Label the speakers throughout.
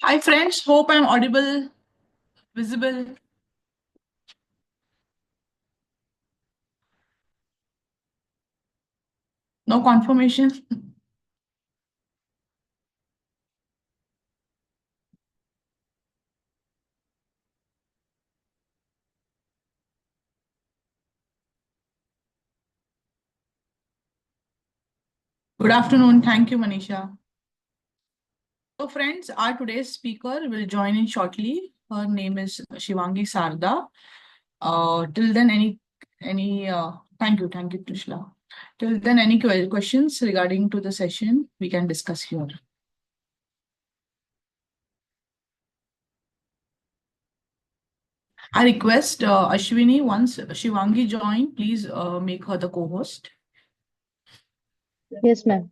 Speaker 1: Hi friends, hope I'm audible, visible. No confirmation. Good afternoon. Thank you, Manisha. So friends, our today's speaker will join in shortly. Her name is Shivangi Sarda. Till then, thank you, Trishla. Till then, any questions regarding to the session, we can discuss here. I request Ashwini, once Shivangi join, please make her the co-host.
Speaker 2: Yes, ma'am.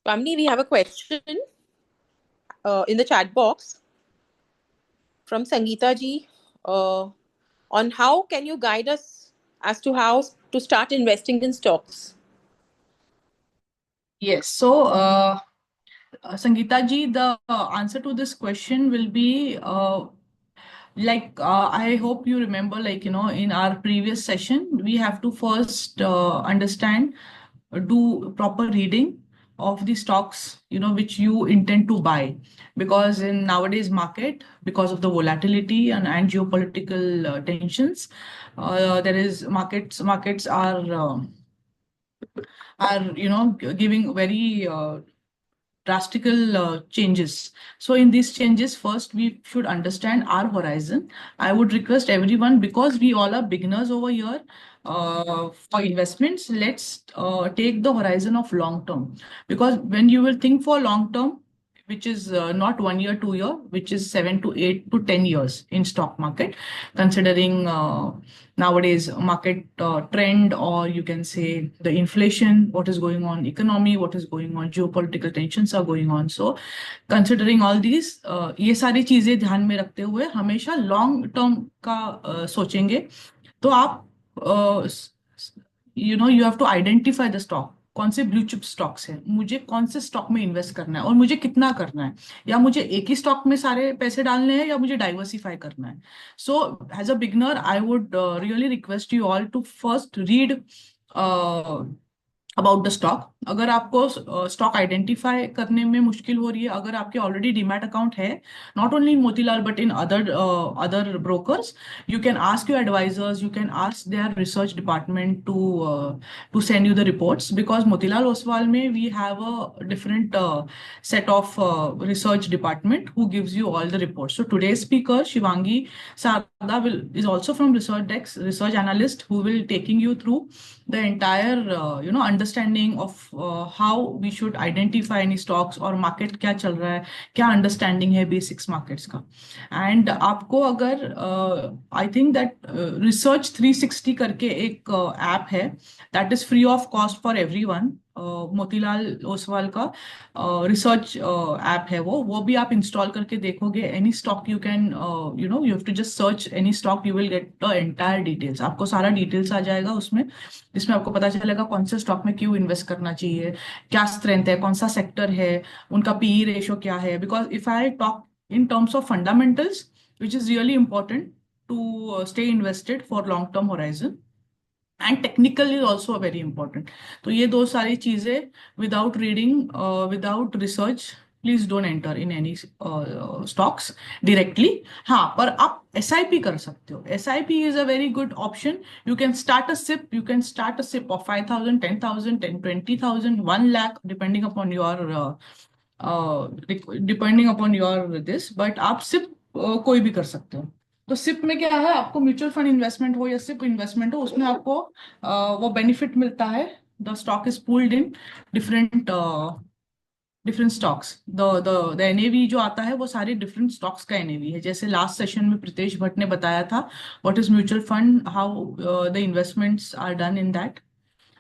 Speaker 3: Pamni, we have a question in the chat box from Sangeeta ji on how can you guide us as to how to start investing in stocks?
Speaker 1: Yes. So, Sangeeta ji, the answer to this question will be I hope you remember, in our previous session, we have to first understand, do proper reading of the stocks, which you intend to buy. Because in nowadays market, because of the volatility and geopolitical tensions, there is markets are giving very drastical changes. So in these changes, first we should understand our horizon. I would request everyone, because we all are beginners over here, for investments, let's take the horizon of long term. Because when you will think for long term, which is not 1 year, 2 year, which is 7 to 8 to 10 years in stock market, considering nowadays market trend, or you can say the inflation, what is going on economy, what is going on geopolitical tensions are going on. So considering all these, ये सारी चीजें ध्यान में रखते हुए हमेशा long term का सोचेंगे, तो आप you have to identify the stock, कौन से ब्लू चिप स्टॉक्स हैं, मुझे कौन से स्टॉक में इन्वेस्ट करना है और मुझे कितना करना है, या मुझे एक ही स्टॉक में सारे पैसे डालने हैं या मुझे डाइवर्सिफाई करना है. So as a beginner I would really request you all to first read about the stock. अगर आपको स्टॉक आइडेंटिफाई करने में मुश्किल हो रही है, अगर आपके ऑलरेडी डीमैट अकाउंट है, not only in Motilal but in other brokers, you can ask your advisors, you can ask their research department to send you the reports, because Motilal Oswal mein we have a different set of research department who gives you all the reports. So today's speaker Shivangi Sarda is also from Research Dex, research analyst, who will taking you through the entire understanding of how we should identify any stocks और market क्या चल रहा है, क्या understanding है basics markets का. And आपको अगर आई थिंक दैट रिसर्च 360 करके एक ऐप है, that is free of cost for everyone. Motilal Oswal का रिसर्च ऐप है, वो भी आप इंस्टॉल करके देखोगे, any stock you can you have to just search any stock, you will get the entire details, आपको सारा डिटेल्स आ जाएगा उसमें, जिसमें आपको पता चलेगा कौन से स्टॉक में क्यों इन्वेस्ट करना चाहिए, क्या स्ट्रेंथ है, कौन सा सेक्टर है, उनका पीई रेशियो क्या है, because if I talk in terms of fundamentals, which is really important to stay invested for long term horizon, and technical is also very important. तो ये दो सारी चीजें without reading, without research, please don't enter in any stocks directly. हाँ, पर आप SIP कर सकते हो, SIP is a very good option. You can start a SIP, you can start a SIP of 5,000, 10,000, 20,000, 1 lakh, depending upon your this, but आप SIP कोई भी कर सकते हो। तो सिप में क्या है, आपको म्यूचुअल फंड इन्वेस्टमेंट हो या सिप इन्वेस्टमेंट हो, उसमें आपको वो बेनिफिट मिलता है, the stock is pooled in different different stocks, the NAV जो आता है वो सारे डिफरेंट स्टॉक्स का NAV है। जैसे लास्ट सेशन में प्रीतेश भट्ट ने बताया था what is mutual fund, how the investments are done in that,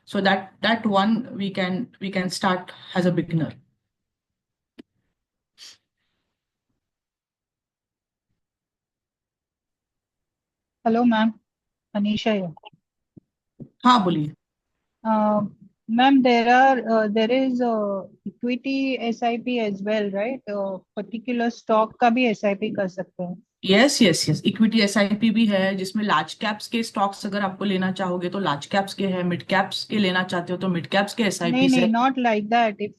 Speaker 1: so that one we can start as a beginner.
Speaker 2: Hello ma'am, Anisha here.
Speaker 1: हाँ बोलिए।
Speaker 2: Ma'am, there is equity SIP as well, right? Particular stock का भी SIP कर सकते हैं।
Speaker 1: Yes yes yes, equity SIP भी है, जिसमें लार्ज कैप्स के स्टॉक्स अगर आपको लेना चाहोगे तो लार्ज कैप्स के हैं, मिड कैप्स के लेना चाहते हो तो मिड कैप्स के
Speaker 2: नहीं
Speaker 1: SIPs
Speaker 2: नहीं,
Speaker 1: है।
Speaker 2: not like that. If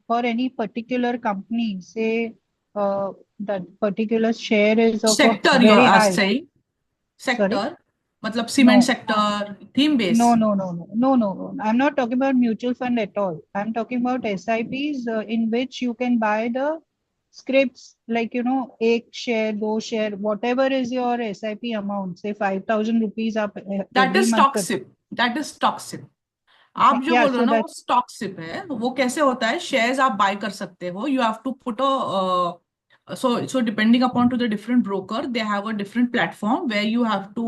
Speaker 2: for any particular company, say that particular share is of a
Speaker 1: sector you
Speaker 2: very
Speaker 1: are
Speaker 2: high.
Speaker 1: सही,
Speaker 2: Sorry?
Speaker 1: सेक्टर मतलब cement
Speaker 2: No.
Speaker 1: Sector, theme base.
Speaker 2: No, no, no, no, no, no, no. I'm not talking about mutual fund at all. I'm talking about SIPs in which you can buy the scripts, like, एक share, दो share, whatever is your SIP amount, say 5,000 rupees up
Speaker 1: that
Speaker 2: every
Speaker 1: is
Speaker 2: month.
Speaker 1: Stock SIP, that is stock SIP. आप जो
Speaker 2: Yeah,
Speaker 1: बोल रहे हो
Speaker 2: so
Speaker 1: ना वो
Speaker 2: that's,
Speaker 1: stock SIP है। वो कैसे होता है, शेयर्स आप बाय कर सकते हो, you have to put a so depending upon to the different broker, they have a different platform where you have to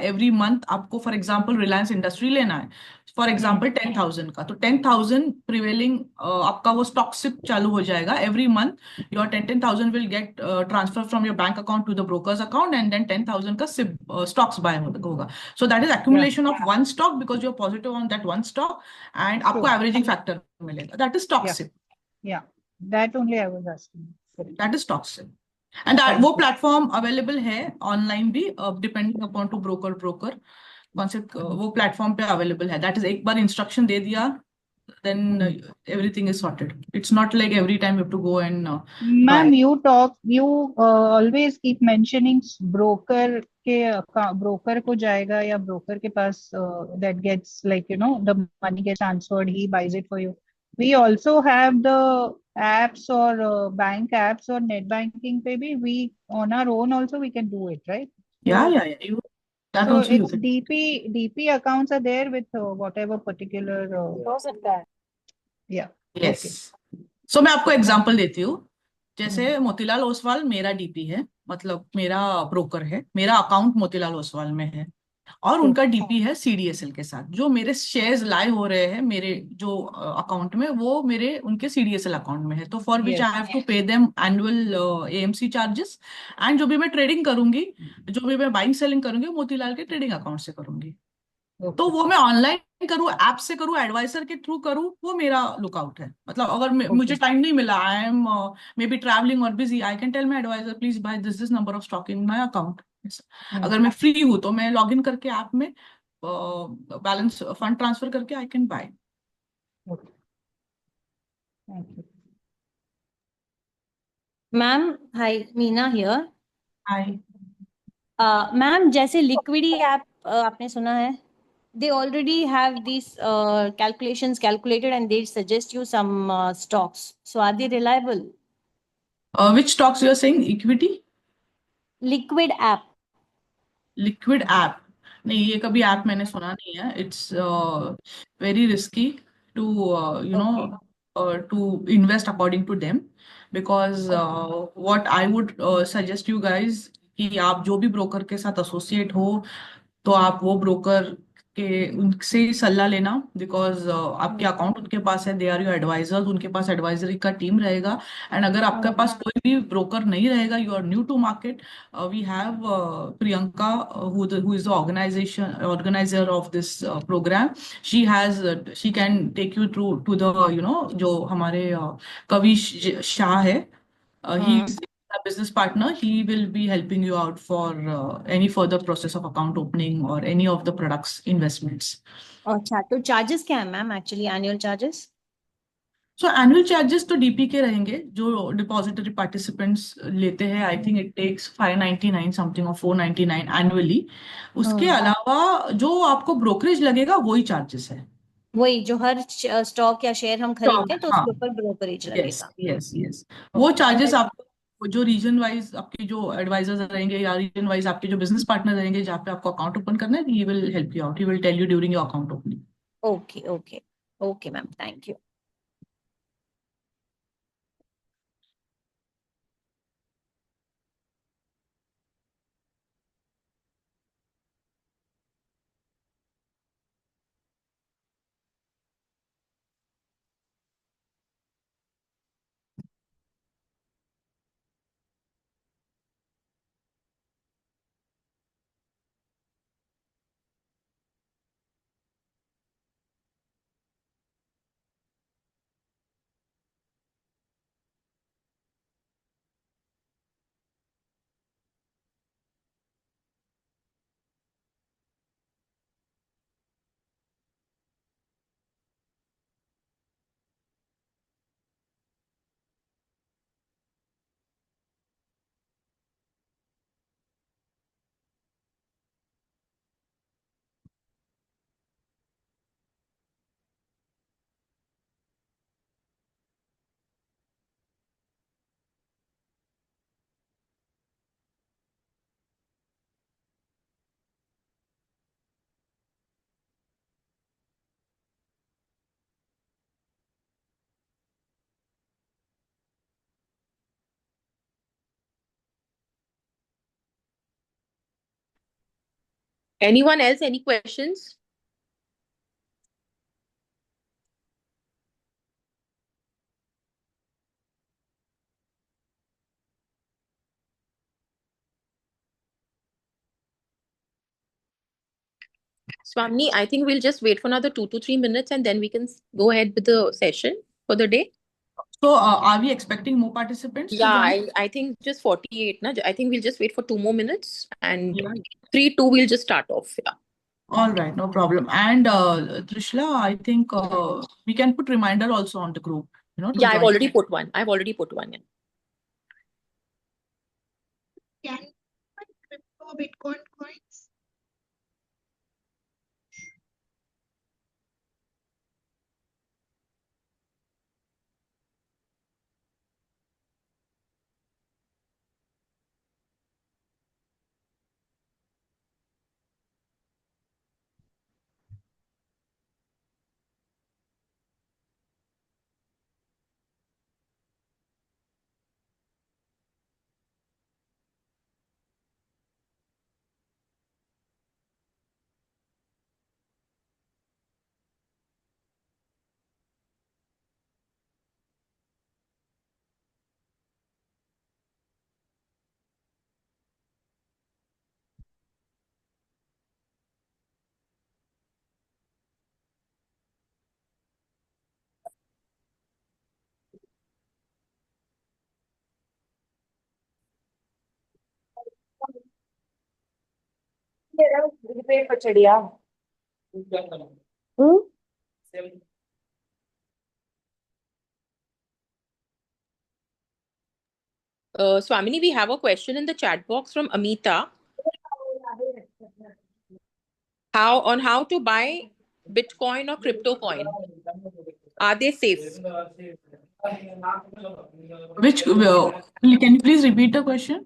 Speaker 1: every month आपको for example Reliance Industry लेना है, फॉर एग्जाम्पल 10,000 का, तो 10,000 prevailing आपका वो स्टॉक सिप चालू हो जाएगा every month. Your 10,000 will get transfer from your bank account to the brokers account, and then 10,000 का सिप स्टॉक्स बाय होगा। So that is
Speaker 2: yeah,
Speaker 1: accumulation of one stock because you're positive on that one stock, and आपको
Speaker 2: true.
Speaker 1: Averaging factor मिलेगा, that is stock
Speaker 2: Yeah,
Speaker 1: SIP,
Speaker 2: yeah. That only I was asking. Correct.
Speaker 1: That is stock SIP. And वो
Speaker 2: Thank you.
Speaker 1: Platform available है online भी, depending upon to broker कौन से वो platform पे available है। That is एक बार इंस्ट्रक्शन दे दिया, then
Speaker 2: Hmm.
Speaker 1: everything is sorted. It's not like every time you have to go and buy.
Speaker 2: Ma'am, you always keep mentioning broker के broker को जाएगा या broker के पास that gets, like, the money gets transferred, he buys it for you. We also have the apps or bank apps or net banking पे भी we on our own also we can do it, right?
Speaker 1: Yeah,
Speaker 2: So
Speaker 1: yeah, yeah. That
Speaker 2: so
Speaker 1: also you
Speaker 2: it's
Speaker 1: can.
Speaker 2: DP accounts are there with whatever particular
Speaker 4: हो सकता है।
Speaker 2: yeah.
Speaker 1: Yes.
Speaker 2: Okay.
Speaker 1: So मैं आपको
Speaker 2: Thank
Speaker 1: example देती हूँ।
Speaker 2: you.
Speaker 1: जैसे मोतीलाल ओसवाल मेरा DP है, मतलब मेरा ब्रोकर है, मेरा अकाउंट मोतीलाल ओसवाल में है, और
Speaker 2: True.
Speaker 1: उनका DP है CDSL के साथ। जो मेरे शेयर्स लाए हो रहे हैं मेरे जो अकाउंट में, वो मेरे उनके CDSL अकाउंट में है, तो for which I
Speaker 2: Yes.
Speaker 1: Have to pay them annual AMC charges. And जो भी मैं ट्रेडिंग करूंगी, जो भी मैं बाइंग सेलिंग करूंगी, वो मोतीलाल के ट्रेडिंग अकाउंट से करूंगी। तो
Speaker 2: Okay.
Speaker 1: वो मैं ऑनलाइन करूँ, ऐप से करूँ, एडवाइसर के थ्रू करूँ, वो मेरा लुकआउट है। मतलब अगर मुझे
Speaker 2: Okay.
Speaker 1: टाइम नहीं मिला, I am maybe travelling और busy, I can tell my adviser please buy this number of stock in my account.
Speaker 2: Hmm.
Speaker 1: अगर मैं फ्री हूँ तो मैं लॉग इन करके ऐप में बैलेंस फंड ट्रांसफर करके I can buy.
Speaker 2: Okay. Thank you.
Speaker 4: Ma'am hi, Meena here.
Speaker 1: Hi.
Speaker 4: Ma'am जैसे liquidy app आपने सुना है, they already have these calculations calculated and they suggest you some stocks. So are they reliable?
Speaker 1: Which stocks you are saying, equity?
Speaker 4: Liquid app.
Speaker 1: Liquid app? नहीं, ये कभी app मैंने सुना नहीं है। It's very risky to you
Speaker 4: Okay.
Speaker 1: No to invest according to them, because what I would suggest you guys कि आप जो भी ब्रोकर के साथ एसोसिएट हो, तो आप वो ब्रोकर कि उनसे सलाह लेना, बिकॉज आपके अकाउंट उनके पास है, दे आर योर एडवाइजर्स, उनके पास एडवाइजरी का टीम रहेगा। एंड अगर आपके पास कोई भी ब्रोकर नहीं रहेगा, you are new to market, we have Priyanka who is the organizer of this program. She can take you through to the जो हमारे कविश शाह है, he is a business partner. He will be helping you out for any further process of account opening or any of the products investments.
Speaker 4: अच्छा, तो charges क्या है ma'am, actually annual charges?
Speaker 1: So annual charges तो DP के रहेंगे जो depository participants लेते हैं। I think it takes 599 something और 499 एनुअली। उसके अलावा जो आपको ब्रोकरेज लगेगा वही चार्जेस है।
Speaker 4: वही जो हर स्टॉक या शेयर हम खरीदते हैं तो
Speaker 1: हाँ,
Speaker 4: उसके ऊपर ब्रोकरेज
Speaker 1: यस
Speaker 4: लगेगा।
Speaker 1: Yes yes. वो चार्जेस आपको जो रीजन वाइज आपके जो एडवाइजर्स रहेंगे या रीजन वाइज आपके जो बिजनेस पार्टनर रहेंगे जहाँ पे आपको अकाउंट ओपन करना है, he will help you out, he will tell you during your account opening.
Speaker 4: Okay okay okay ma'am, thank you.
Speaker 3: Anyone else? Any questions? Swamini, I think we'll just wait for another 2 to 3 minutes and then we can go ahead with the session for the day.
Speaker 1: So are we expecting more participants to
Speaker 3: Yeah,
Speaker 1: join?
Speaker 3: I think just 48. Na? I think we'll just wait for 2 more minutes and
Speaker 1: Yeah.
Speaker 3: 3, 2, we'll just start off. Yeah.
Speaker 1: All right, no problem. And Trishla, I think we can put reminder also on the group, to
Speaker 3: Yeah, I've
Speaker 1: join.
Speaker 3: already put one. Yeah.
Speaker 2: Can you buy crypto Bitcoin coins?
Speaker 3: Swamini, we have a question in the chat box from Amita. How to buy Bitcoin or crypto coin? Are they safe?
Speaker 1: Which, can you please repeat the question?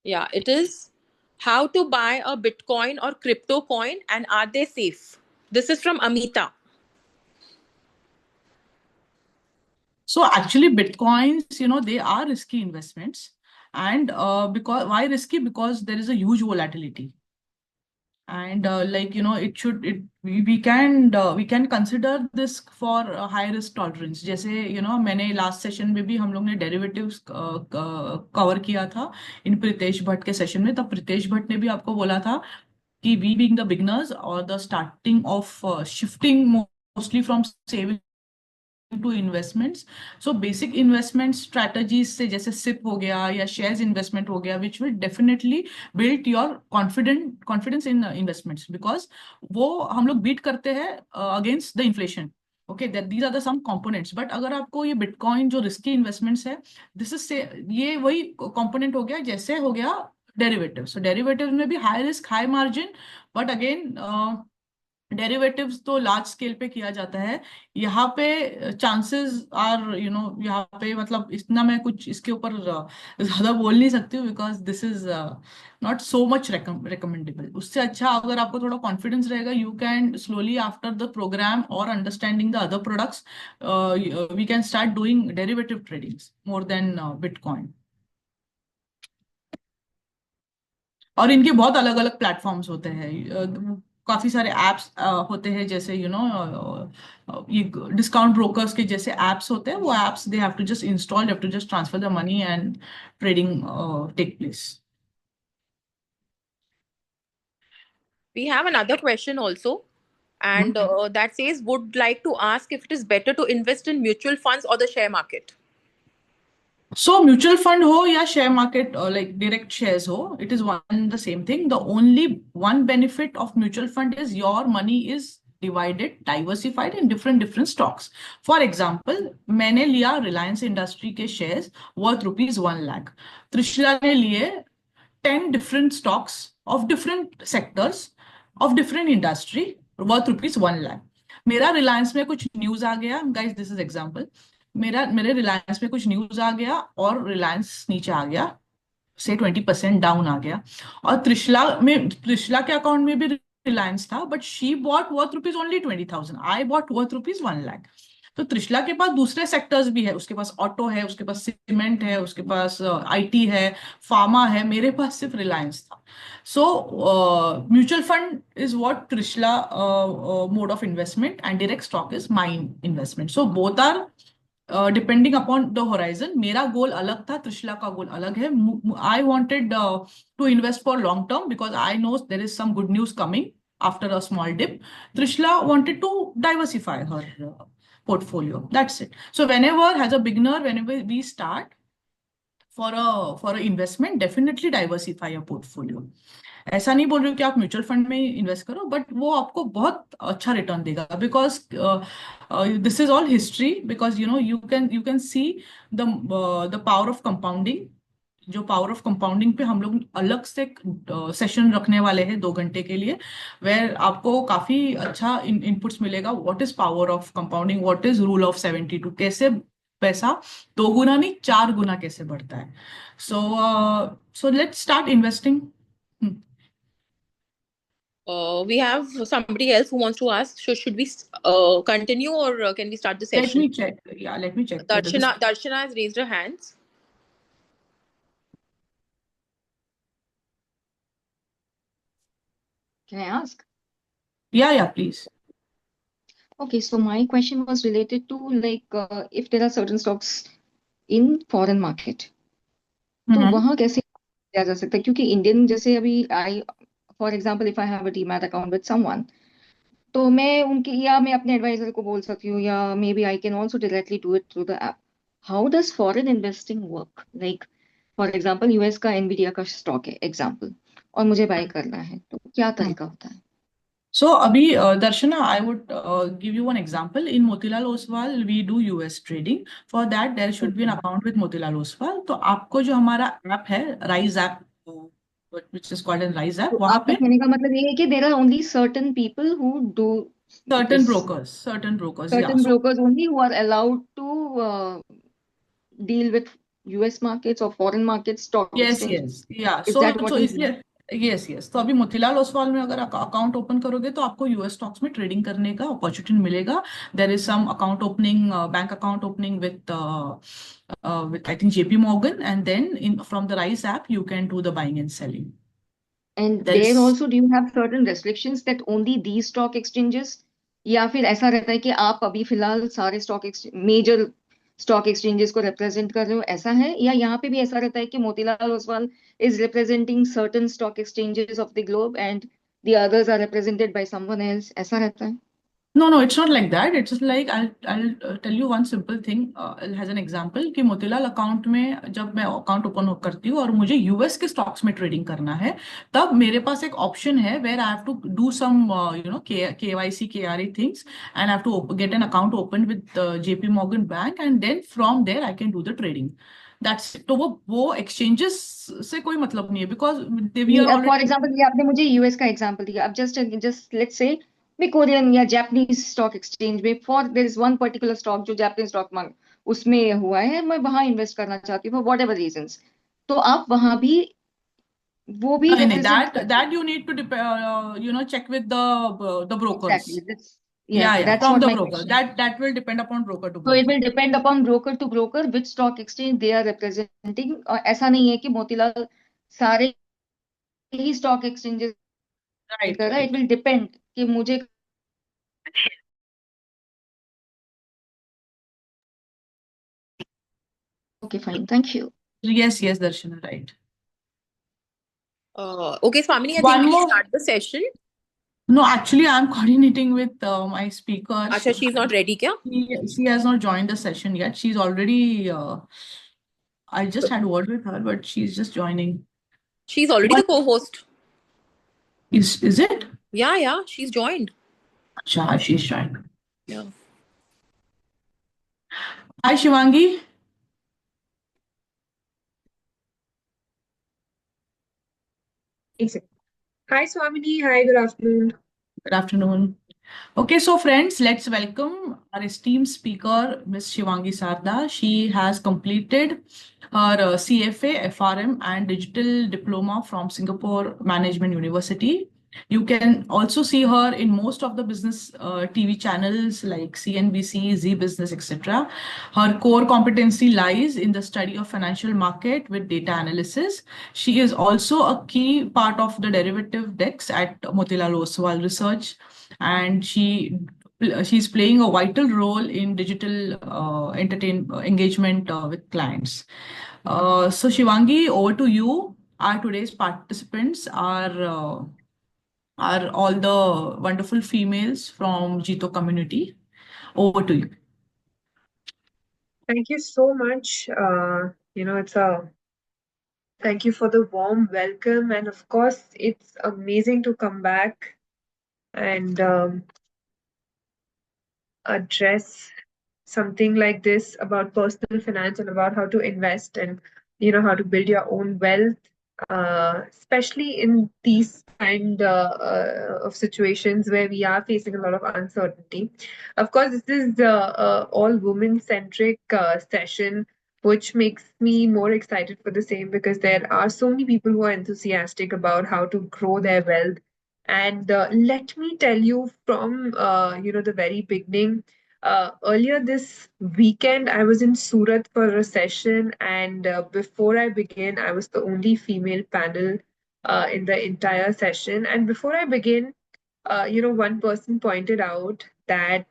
Speaker 3: Yeah, it is how to buy a Bitcoin or crypto coin and are they safe? This is from Amita.
Speaker 1: So actually, Bitcoins, they are risky investments. And why risky? Because there is a huge volatility. And we can consider this for high risk tolerance. जैसे मैंने last session में भी हम लोग ने derivatives cover किया था इन प्रितेश भट्ट के सेशन में. तब प्रितेश भट्ट ने भी आपको बोला था कि we being the beginners or the starting of shifting mostly from saving to investments. So basic investment strategies से जैसे SIP हो गया या shares investment हो गया, which will definitely build your confidence in investments, because वो हम लोग beat करते हैं against the inflation. Okay, that these are the some components. But अगर आपको ये बिटकॉइन जो रिस्की इन्वेस्टमेंट्स है, दिस इज से ये वही कंपोनेंट हो गया जैसे हो गया डेरिवेटिव. सो डेरिवेटिव में भी high risk high margin, but again derivatives तो लार्ज स्केल पे किया जाता है. यहाँ पे चांसेस आर यहाँ पे मतलब इतना मैं कुछ इसके ऊपर ज्यादा बोल नहीं सकती हूँ, because this is not so much recommendable. उससे अच्छा अगर आपको थोड़ा कॉन्फिडेंस रहेगा, you can slowly after the programme और understanding the other products we can start doing derivative trading more than bitcoin. और इनके बहुत अलग अलग प्लेटफॉर्म्स होते हैं. काफी सारे एप्स होते हैं, जैसे ये डिस्काउंट ब्रोकर्स के जैसे एप्स होते हैं. वो apps they have to just install, have to just transfer the money and trading take place.
Speaker 3: We have another question also, and that says, would like to ask if it is better to invest in mutual funds or the share market.
Speaker 1: So mutual fund ho ya share market, like direct shares ho, it is one the same thing. The only one benefit of mutual fund is your money is diversified in different stocks. For example, मैंने लिया Reliance Industry के shares worth ₹1 lakh. Trishala ने लिए 10 different stocks of different sectors of different industry worth ₹1 lakh. मेरा रिलायंस में कुछ news आ गया, guys this is example. मेरे रिलायंस में कुछ न्यूज आ गया और रिलायंस नीचे आ गया, से 20% डाउन आ गया. और त्रिशला के अकाउंट में भी रिलायंस था, but she bought worth only 20,000. I bought worth ₹1 lakh. तो त्रिशला के पास दूसरे सेक्टर्स भी है, उसके पास ऑटो है, उसके पास सीमेंट है, उसके पास आईटी है, फार्मा है. मेरे पास सिर्फ रिलायंस था. So mutual fund is what Trishla mode of investment and direct stock is my investment. So both are depending upon the horizon. मेरा गोल अलग था, त्रिशला का गोल अलग है. I wanted to invest for long term because I know there is some good news coming after a small dip. Trishla wanted to diversify her portfolio. That's it. So whenever we start for a investment, definitely diversify your portfolio. ऐसा नहीं बोल रही हूँ कि आप mutual fund में invest करो, but वो आपको बहुत अच्छा रिटर्न देगा, because this is all history. Because you can see the power of compounding. जो पावर ऑफ कंपाउंडिंग पे हम लोग अलग से सेशन रखने वाले हैं 2 घंटे के लिए, वेर आपको काफी अच्छा इनपुट्स मिलेगा. What is power of compounding, what is rule of 72, कैसे पैसा 2 गुना नहीं 4 गुना कैसे बढ़ता है. So let's start investing.
Speaker 3: We have somebody else who wants to ask, should we continue or can we start the session?
Speaker 1: Let me check. Yeah, let me check.
Speaker 3: Darshana has raised her hands.
Speaker 5: Can I ask?
Speaker 1: Yeah, please.
Speaker 5: Okay, so my question was related to if there are certain stocks in foreign market, तो वहाँ कैसे किया जा सकता है? क्योंकि Indian जैसे अभी for example if I have a demat account with someone, तो मैं मैं अपने एडवाइजर को बोल सकती हूँ, या maybe I can also directly do it through the app. How does foreign investing work? For example US का एनवीडिया का स्टॉक है एग्जाम्पल, और मुझे बाय करना है, तो क्या तरीका होता है?
Speaker 1: So, Abhi, Darshana, I would give you one example. In Motilal Oswal, we do US trading. For that, there should be an account with Motilal Oswal. तो आपको जो हमारा ऐप है, Rise app, which is called as Rise app,
Speaker 5: तो
Speaker 1: वहाँ
Speaker 5: आपका
Speaker 1: पे
Speaker 5: कहने का मतलब ये है कि there are only certain people who do
Speaker 1: certain
Speaker 5: this,
Speaker 1: brokers, yeah.
Speaker 5: certain
Speaker 1: So
Speaker 5: brokers only who are allowed to deal with US markets or foreign markets stock exchange.
Speaker 1: yeah.
Speaker 5: Is
Speaker 1: So
Speaker 5: that what you mean?
Speaker 1: yes. तो अभी मोतीलाल ओसवाल में अगर account open करोगे तो आपको US stocks में trading करने का अपॉर्चुनिटी मिलेगा. There is some account opening, bank account opening with I think JP Morgan, and then from the Rise app you can do the buying and selling.
Speaker 5: And
Speaker 1: There
Speaker 5: there
Speaker 1: is
Speaker 5: also do you have certain restrictions that only these stock exchanges, या फिर ऐसा रहता है कि आप अभी फिलहाल सारे मेजर स्टॉक एक्सचेंजेस को रिप्रेजेंट कर रहे हो, ऐसा है? या यहाँ पे भी ऐसा रहता है कि Motilal Oswal is representing certain stock exchanges of the globe and the others are represented by someone else, ऐसा रहता है?
Speaker 1: no, it's not like that. It's just like I'll tell you one simple thing as an example कि Motilal account में जब मैं account open करती हूँ और मुझे यूएस के स्टॉक्स में ट्रेडिंग करना है, तब मेरे पास एक ऑप्शन है where I have to do some KYC KRA things and I have to get an account open with JP Morgan bank and then from there I can do the trading. That's तो वो exchanges से कोई मतलब नहीं है because we are
Speaker 5: for
Speaker 1: already.
Speaker 5: Example ये आपने मुझे यूएस का एग्जांपल दिया, अब जस्ट लेट्स से मैं कोरियन या जापानीज स्टॉक एक्सचेंज में for their is one particular stock जो जापानीज स्टॉक मार्केट उसमें हुआ है, मैं वहां इन्वेस्ट करना चाहती हूँ फॉर वॉट एवर रीजंस, तो आप वहां भी वो भी
Speaker 1: नहीं,
Speaker 5: represent
Speaker 1: that you need to check with the brokers.
Speaker 5: Exactly
Speaker 1: Yeah,
Speaker 5: that's
Speaker 1: from
Speaker 5: what
Speaker 1: the
Speaker 5: my
Speaker 1: broker.
Speaker 5: Question.
Speaker 1: That will depend upon broker to
Speaker 5: So it
Speaker 1: broker.
Speaker 5: will depend upon broker to broker which stock exchange they are representing. और ऐसा नहीं है कि मोतीलाल सारे ही stock exchanges
Speaker 1: Right,
Speaker 5: कर रहा है. It
Speaker 1: right.
Speaker 5: Will depend कि मुझे. Okay, fine. Thank you.
Speaker 1: Yes, Darshana, right.
Speaker 3: Okay, Swamini, I
Speaker 1: One
Speaker 3: think we
Speaker 1: more.
Speaker 3: start the session.
Speaker 1: No, actually, I'm coordinating with my speaker.
Speaker 3: Acha, she's not ready, kya?
Speaker 1: She has not joined the session yet. She's already. I just had word with her, but she's just joining.
Speaker 3: She's already the co-host.
Speaker 1: Is it?
Speaker 3: Yeah, she's joined.
Speaker 1: Acha, she's joined.
Speaker 3: Yeah.
Speaker 1: Hi, Shivangi.
Speaker 6: Hi, Swamini. Hi, good afternoon.
Speaker 1: Good afternoon. Okay, so friends, let's welcome our esteemed speaker, Ms. Shivangi Sarda. She has completed her CFA, FRM, and Digital Diploma from Singapore Management University. You can also see her in most of the business TV channels like CNBC, Z Business, etc. Her core competency lies in the study of financial market with data analysis. She is also a key part of the derivative decks at Motilal Oswal Research, and she's playing a vital role in digital engagement with clients. So Shivangi, over to you. Our today's participants are all the wonderful females from Jito community. Over to you.
Speaker 6: Thank you so much. Thank you for the warm welcome. And of course, it's amazing to come back and address something like this about personal finance and about how to invest and how to build your own wealth, especially in these kind of situations where we are facing a lot of uncertainty. Of course, this is all women centric session, which makes me more excited for the same because there are so many people who are enthusiastic about how to grow their wealth. And let me tell you from the very beginning. Earlier this weekend, I was in Surat for a session, and before I began, I was the only female panel in the entire session. And before I begin, one person pointed out that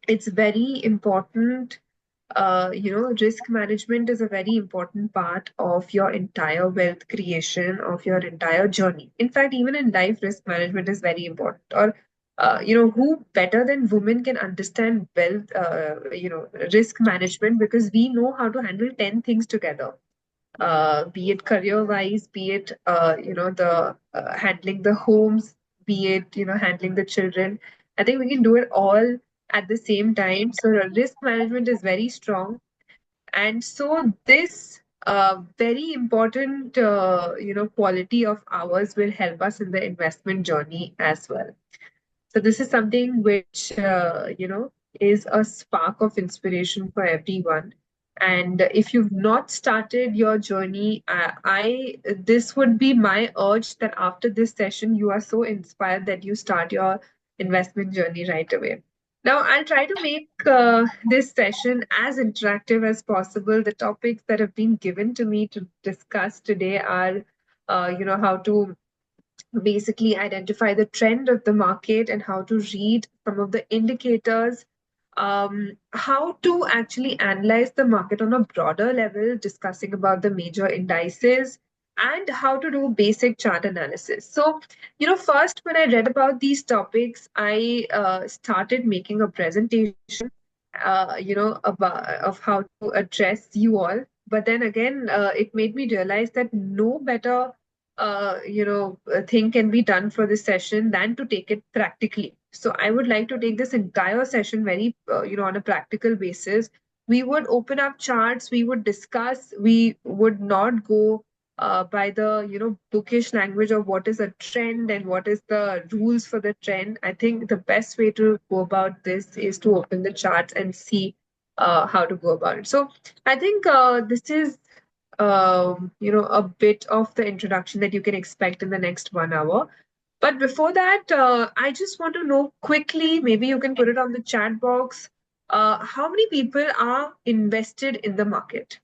Speaker 6: it's very important. Risk management is a very important part of your entire wealth creation, of your entire journey. In fact, even in life, risk management is very important. Or, who better than women can understand wealth, risk management, because we know how to handle 10 things together. Be it career-wise, be it, the handling the homes, be it, handling the children. I think we can do it all at the same time. So risk management is very strong. And so this very important, quality of ours will help us in the investment journey as well. So this is something which, is a spark of inspiration for everyone. And if you've not started your journey, this would be my urge that after this session, you are so inspired that you start your investment journey right away. Now, I'll try to make this session as interactive as possible. The topics that have been given to me to discuss today are how to basically identify the trend of the market and how to read some of the indicators, how to actually analyze the market on a broader level, discussing about the major indices, and how to do basic chart analysis. So, first, when I read about these topics, I started making a presentation, about of how to address you all. But then again, it made me realize that no better thing can be done for this session than to take it practically. So I would like to take this entire session very, on a practical basis. We would open up charts, we would discuss, we would not go by the, bookish language of what is a trend and what is the rules for the trend. I think the best way to go about this is to open the charts and see how to go about it. So I think this is a bit of the introduction that you can expect in the next 1 hour. But before that, I just want to know quickly, maybe you can put it on the chat box, how many people are invested in the market?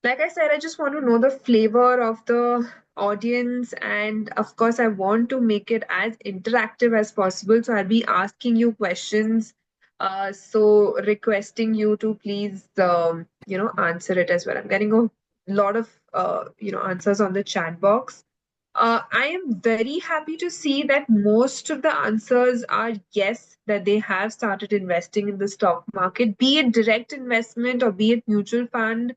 Speaker 6: Like I said, I just want to know the flavor of the audience. And of course, I want to make it as interactive as possible. So I'll be asking you questions. So requesting you to please, answer it as well. I'm getting a lot of, answers on the chat box. I am very happy to see that most of the answers are yes, that they have started investing in the stock market, be it direct investment or be it mutual fund.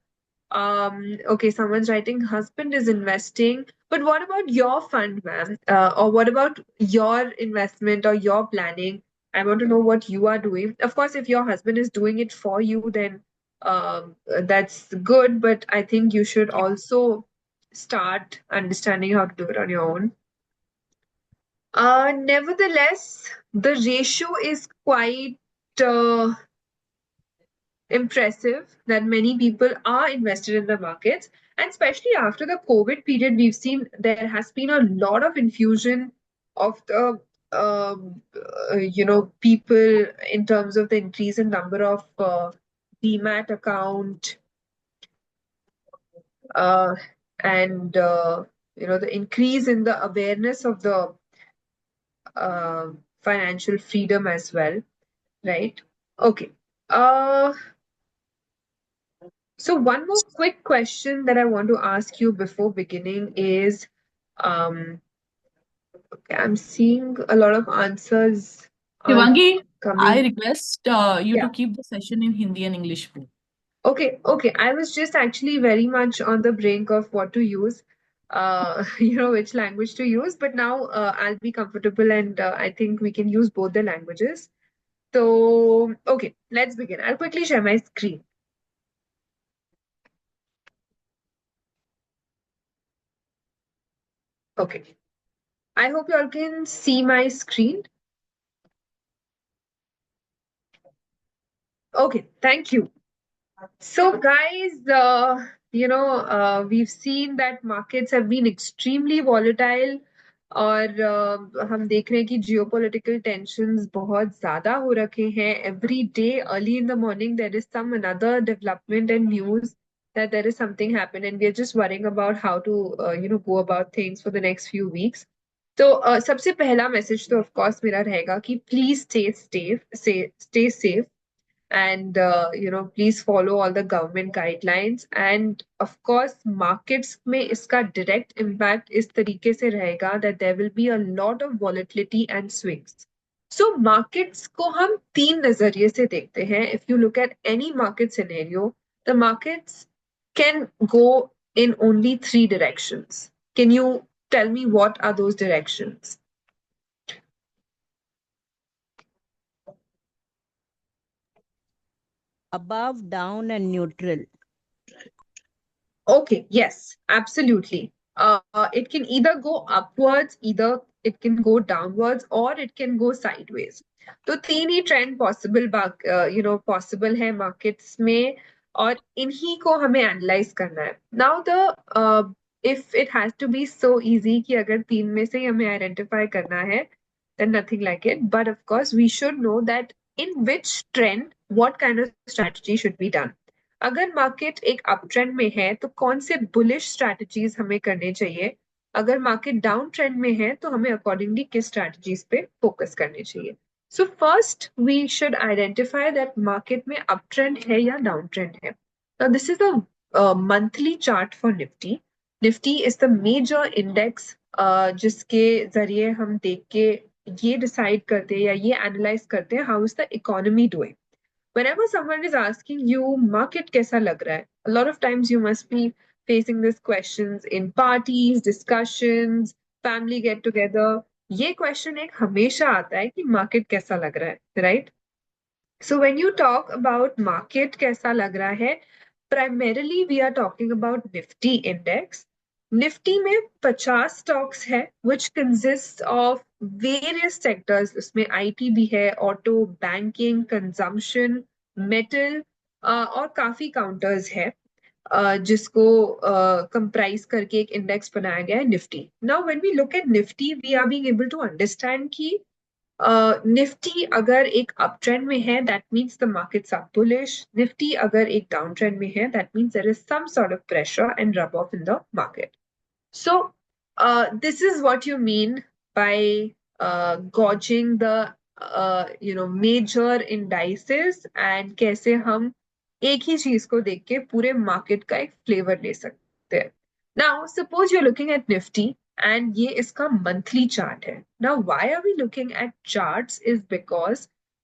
Speaker 6: Okay, someone's writing husband is investing, but what about your fund, ma'am? Or what about your investment or your planning? I want to know what you are doing. Of course, if your husband is doing it for you, then that's good, but I think you should also start understanding how to do it on your own. Nevertheless, the ratio is quite impressive that many people are invested in the markets. And especially after the COVID period, we've seen there has been a lot of infusion of the people in terms of the increase in number of demat account and the increase in the awareness of the financial freedom as well, right? Okay. So one more quick question that I want to ask you before beginning is, okay, I'm seeing a lot of answers are
Speaker 1: Shivangi, I
Speaker 6: coming.
Speaker 1: request you
Speaker 6: Yeah.
Speaker 1: to keep the session in Hindi and English both.
Speaker 6: Okay. I was just actually very much on the brink of what to use, which language to use. But now I'll be comfortable and I think we can use both the languages. So, okay, let's begin. I'll quickly share my screen. Okay. I hope you all can see my screen. Okay, thank you. So, guys, we've seen that markets have been extremely volatile और हम देख रहे हैं कि geopolitical tensions बहुत ज़्यादा हो रखे हैं. Every day, early in the morning, there is some another development and news that there is something happened, and we're just worrying about how to, go about things for the next few weeks. तो सबसे पहला message तो of course मेरा रहेगा कि please stay safe. And please follow all the government guidelines, and of course markets में इसका direct impact इस तरीके से रहेगा that there will be a lot of volatility and swings. So markets को हम 3 नजरिए से देखते हैं. If you look at any market scenario, the markets can go in only 3 directions. Can you tell me what are those directions?
Speaker 7: Above, down, and neutral.
Speaker 6: Okay, yes, absolutely. It can either go upwards, either it can go downwards, or it can go sideways. तो 3 ही trend possible है markets में, और इन्हीं को हमें analyse करना है. Now the if it has to be so easy कि अगर 3 में से ही हमें आइडेंटिफाई करना है, then nothing like it. But of course, we should know that in which trend, what kind of strategy should be done. अगर market एक up trend में है तो कौन से बुलिश स्ट्रैटेजीज हमें करने चाहिए, अगर मार्केट डाउन ट्रेंड में है तो हमें अकॉर्डिंगली किस स्ट्रैटेजीज पे फोकस करने चाहिए. So first we should identify that market में अप ट्रेंड है या डाउन ट्रेंड है. Now this is a monthly chart for Nifty. Nifty is the major index जिसके जरिए हम देख के ये डिसाइड करते हैं या ये एनालाइज करते हैं how is the economy doing. Whenever someone is asking you market kaisa lag raha hai, a lot of times you must be facing these questions in parties, discussions, family get together. ये question एक हमेशा आता है कि market कैसा लग रहा है, right? So when you talk about market कैसा लग रहा है, primarily we are talking about Nifty index. Nifty में 50 stocks है which consists of various sectors. उसमें IT भी है, auto, banking, consumption, metal और काफी counters है जिसको comprise करके एक index बनाया गया है Nifty. Now when we look at Nifty, we are being able to understand कि निफ्टी अगर एक अप ट्रेंड में है that means the markets are bullish. Nifty अगर एक डाउन ट्रेंड में है that means there is some sort of pressure and rub off in the market. So this is what you mean by gauging the major indices and कैसे हम एक ही चीज को देख के पूरे मार्केट का एक फ्लेवर ले सकते हैं. Now suppose you are looking at Nifty and ये इसका monthly chart है. Now why are we looking at charts is because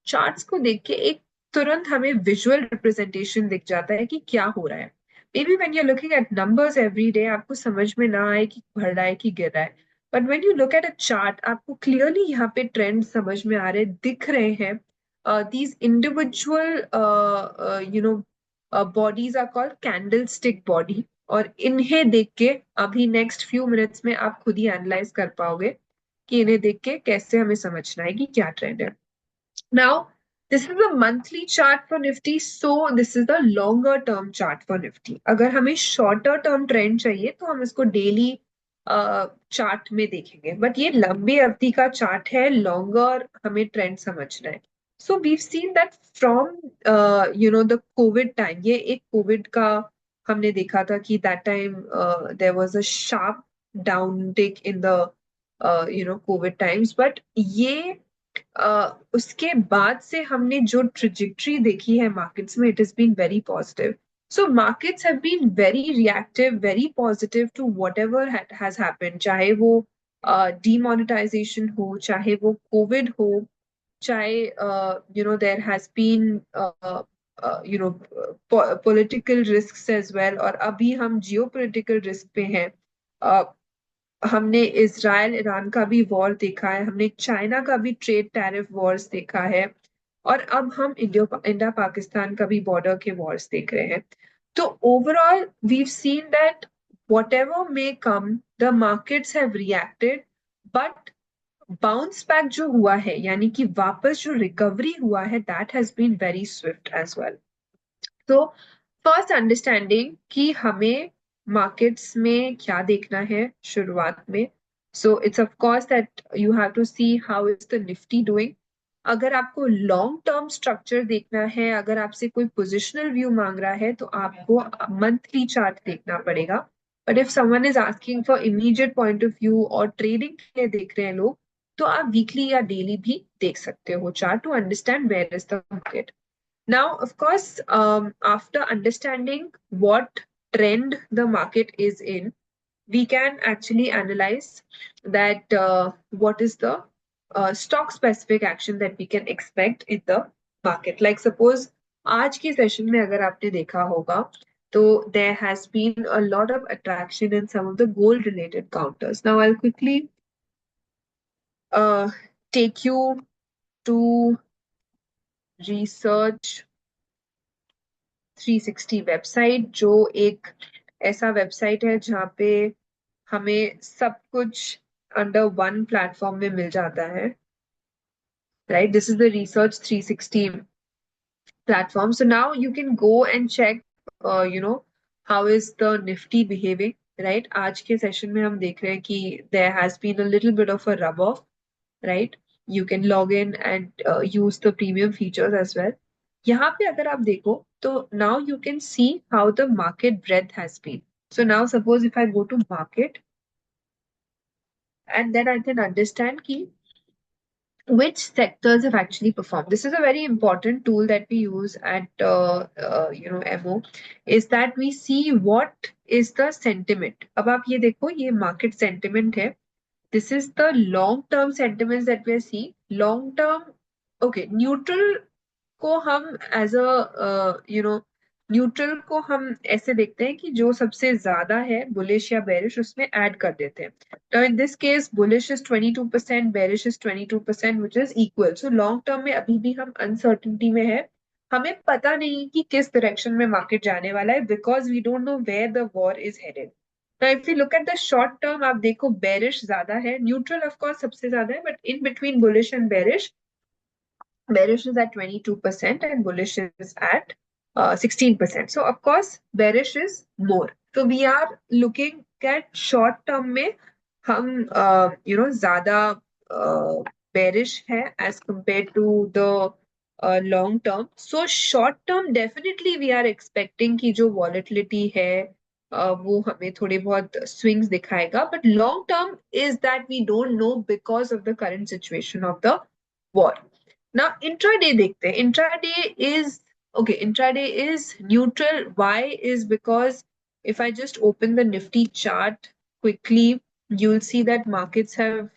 Speaker 6: charts को देख के एक तुरंत हमें visual representation दिख जाता है कि क्या हो रहा है. Maybe when you're looking at numbers every day आपको समझ में ना आए कि बढ़ रहा है कि गिर रहा है. But when you look at a chart आपको clearly यहाँ पे trend समझ में आ रहे दिख रहे हैं. These individual bodies are called candlestick body. और इन्हें देख के अभी नेक्स्ट फ्यू मिनट्स में आप खुद ही एनालाइज कर पाओगे कि इन्हें देख के कैसे हमें समझना है कि क्या ट्रेंड है. Now this is a monthly chart for Nifty, so this is the longer term chart for Nifty. अगर हमें शॉर्टर टर्म ट्रेंड चाहिए तो हम इसको डेली चार्ट में देखेंगे, बट ये लंबी अवधि का चार्ट है, लॉन्गर हमें ट्रेंड समझना है. So we seen that from the Covid time, ये एक कोविड का हमने देखा था कि that time there was a sharp down tick in the Covid times. But ये उसके बाद से हमने जो ट्रेजेक्टरी देखी है मार्केट्स में, it is been very positive. So markets have been very reactive, very positive to whatever has happened. चाहे वो demonetization हो, चाहे वो COVID हो, चाहे there has been political risks as well. और अभी हम geopolitical risk पे हैं. हमने इजराइल ईरान का भी वॉर देखा है, हमने चाइना का भी ट्रेड टैरिफ वॉर्स देखा है, और अब हम इंडिया पाकिस्तान का भी बॉर्डर के वॉर्स देख रहे हैं. तो overall we've seen that whatever may come, the markets have reacted, but bounce back जो हुआ है यानी कि वापस जो रिकवरी हुआ है that has been very swift as well. तो फर्स्ट अंडरस्टैंडिंग कि हमें मार्केट्स में क्या देखना है शुरुआत में. So it's of course that you have to see how is the Nifty doing. अगर आपको लॉन्ग टर्म स्ट्रक्चर देखना है, अगर आपसे कोई पोजिशनल व्यू मांग रहा है तो आपको मंथली चार्ट देखना पड़ेगा. But if someone is asking for immediate point of view और ट्रेडिंग के लिए देख रहे हैं लोग, तो आप वीकली या डेली भी देख सकते हो chart to understand where is the market. Now, of course, after understanding what trend the market is in, we can actually analyze that what is the stock specific action that we can expect in the market. Like suppose आज की session में अगर आपने देखा होगा तो there has been a lot of attraction in some of the gold related counters. Now I'll quickly take you to research 360 website, जो एक ऐसा वेबसाइट है जहाँ पे हमें सब कुछ अंडर वन प्लेटफॉर्म में मिल जाता है. Right, this is the research 360 platform. So now you can go and check how is the Nifty behaving. Right, आज के सेशन में हम देख रहे हैं कि there has been a little bit of a rub off. Right, you can log in and use the premium features as well. यहाँ पे अगर आप देखो So now you can see how the market breadth has been. So now suppose if I go to market, and then I can understand key which sectors have actually performed. This is a very important tool that we use at MO, is that we see what is the sentiment. अब आप ये देखो, ये market sentiment है. This is the long-term sentiments that we are seeing. Long-term, okay, neutral को हम as a neutral को हम ऐसे देखते हैं कि जो सबसे ज्यादा है बुलिश या बेरिश उसमें ऐड कर देते हैं. तो in this case bullish is 22%, bearish is 22%, which is equal. So long term में अभी भी हम अनसर्टिनिटी में है. हमें पता नहीं कि किस डायरेक्शन में मार्केट जाने वाला है, because we don't know where the war is headed. Now, if you look at the short term, आप देखो bearish ज्यादा है, neutral of course सबसे ज्यादा है, but in between bullish and bearish is at 22% and bullish is at 16%. So of course bearish is more. So we are looking at short term में हम ज़्यादा bearish है as compared to the long term. So short term definitely we are expecting कि जो volatility है वो हमें थोड़े बहुत swings दिखाएगा. But long term is that we don't know because of the current situation of the war. Now intraday देखते हैं. Intraday is neutral. Why? Is because if I just open the Nifty chart quickly, you'll see that markets have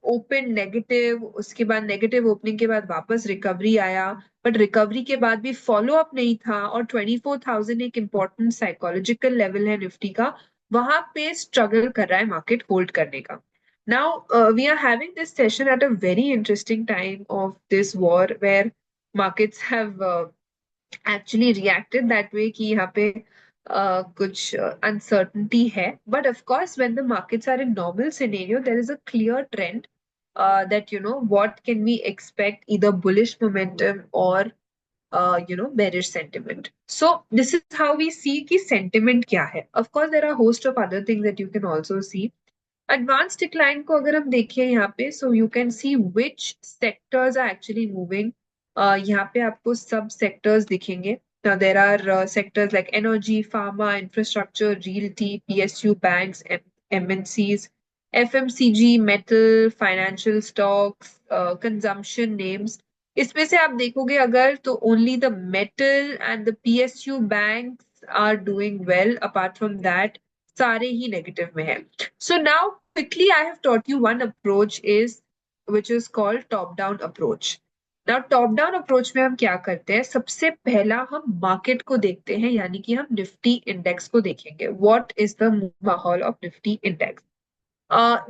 Speaker 6: opened negative. उसके बाद negative opening के बाद वापस recovery आया, but recovery के बाद भी follow up नहीं था. और 24,000 एक important psychological level है Nifty का, वहां पे struggle कर रहा है market hold करने का. Now, we are having this session at a very interesting time of this war where markets have actually reacted that way कि यहाँ पे कुछ uncertainty है. But of course, when the markets are in normal scenario, there is a clear trend that, what can we expect, either bullish momentum or bearish sentiment. So this is how we see कि sentiment क्या है. Of course, there are a host of other things that you can also see. Advanced decline को अगर हम देखें यहाँ पे, so you can see which sectors are actually moving. यहाँ पे आपको सब sectors दिखेंगे. Now there are sectors like energy, pharma, infrastructure, realty, PSU, banks, MNCs, FMCG, metal, financial stocks, consumption names. इसमें से आप देखोगे अगर तो only the metal and the PSU banks are doing well. Apart from that, सारे ही negative में है. So now quickly I have taught you one approach which is called top-down approach. Now top-down approach में हम क्या करते हैं? सबसे पहला हम market को देखते हैं, यानी कि हम Nifty index को देखेंगे. What is the माहौल of Nifty index?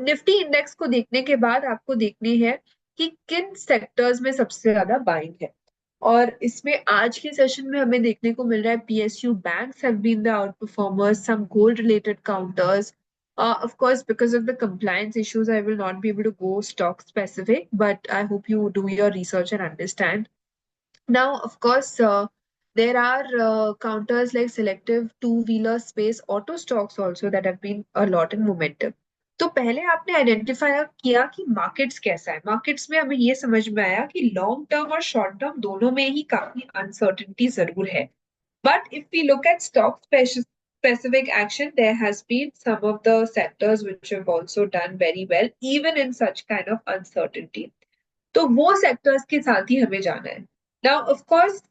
Speaker 6: Nifty index को देखने के बाद आपको देखनी है कि किन सेक्टर्स में सबसे ज्यादा बाइंग है. और इसमें आज के सेशन में हमें देखने को मिल रहा है PSU banks have been the outperformers, some gold related counters. Of course, because of the compliance issues, I will not be able to go stock specific, but I hope you do your research and understand. Now, of course, there are counters like selective two-wheeler space auto stocks also that have been a lot in momentum. तो पहले आपने identify किया कि markets कैसा है. Markets में हमें ये समझ में आया कि लॉन्ग टर्म और शॉर्ट टर्म दोनों में ही काफी अनसर्टेनिटी जरूर है. But if we look at stock specific action, there has been some of the sectors which have also done very well even in such kind of uncertainty. तो वो sectors के साथ ही हमें जाना है. Now, of course,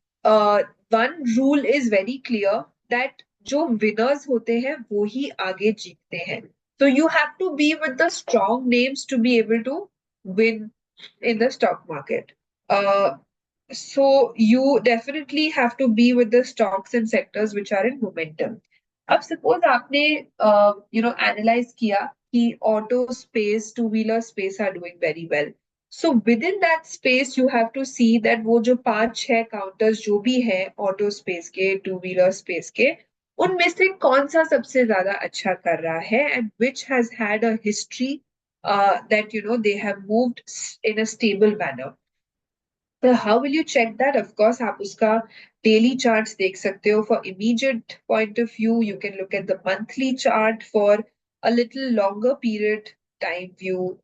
Speaker 6: one rule is very clear that जो winners होते हैं वो ही आगे जीतते हैं. So you have to be with the strong names to be able to win in the stock market. So you definitely have to be with the stocks and sectors which are in momentum. अब suppose आपने analyze किया कि auto space, two-wheeler space are doing very well. So within that space you have to see that वो जो 5-6 counters जो भी है auto space के, two-wheeler space के, उनमें से कौन सा सबसे ज्यादा अच्छा कर रहा है and which has had a history that they have moved in a stable manner. So how will you check that? Of course, आप उसका daily charts देख सकते हो. For immediate point of view, you can look at the monthly chart. For a little longer period time view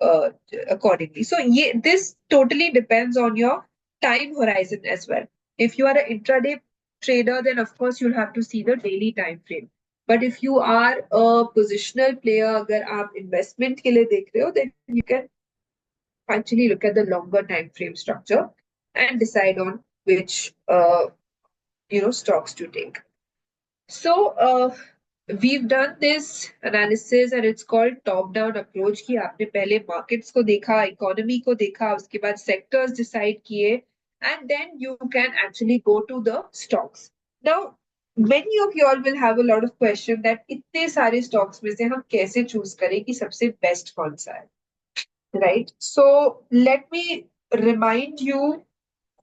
Speaker 6: accordingly. So this totally depends on your time horizon as well. If you are an intraday trader, then of course you'll have to see the daily time frame. But if you are a positional player, अगर आप investment के लिए देख रहे हो, then you can actually look at the longer time frame structure and decide on which stocks to take. So we've done this analysis and it's called top down approach कि आपने पहले markets को देखा, economy को देखा, उसके बाद sectors decide किए, and then you can actually go to the stocks. Now many of you all will have a lot of question that इतने सारे stocks में से हम कैसे choose करें कि सबसे best कौन सा है, right? So let me remind you,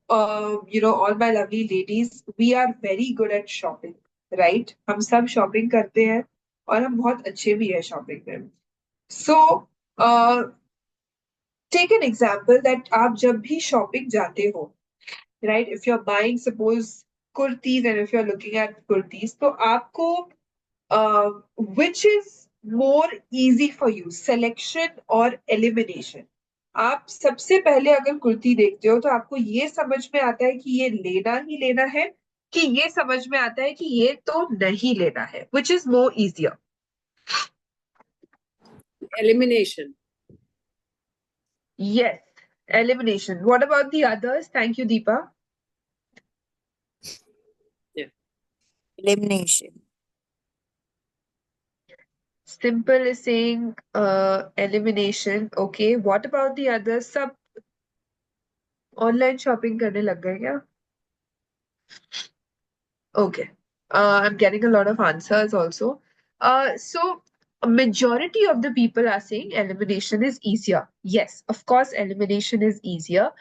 Speaker 6: all my lovely ladies, we are very good at shopping, right? हम सब shopping करते हैं और हम बहुत अच्छे भी हैं shopping में. So take an example that आप जब भी shopping जाते हो, right? If you're buying, suppose kurtis, and if you're looking at kurtis, तो आपको which is more easy for you, selection or elimination? आप सबसे पहले अगर कुर्ती देखते हो तो आपको ये समझ में आता है कि ये लेना ही लेना है, कि ये समझ में आता है कि ये तो नहीं लेना है? Which is more easier?
Speaker 8: Elimination.
Speaker 6: Yes, elimination. What about the others? Thank you, Deepa.
Speaker 9: Elimination.
Speaker 6: Simple is saying elimination. Okay, what about the others? सब online shopping करने लग गए क्या? Okay. I'm getting a lot of answers also. So a majority of the people are saying elimination is easier. Yes, of course, elimination is easier.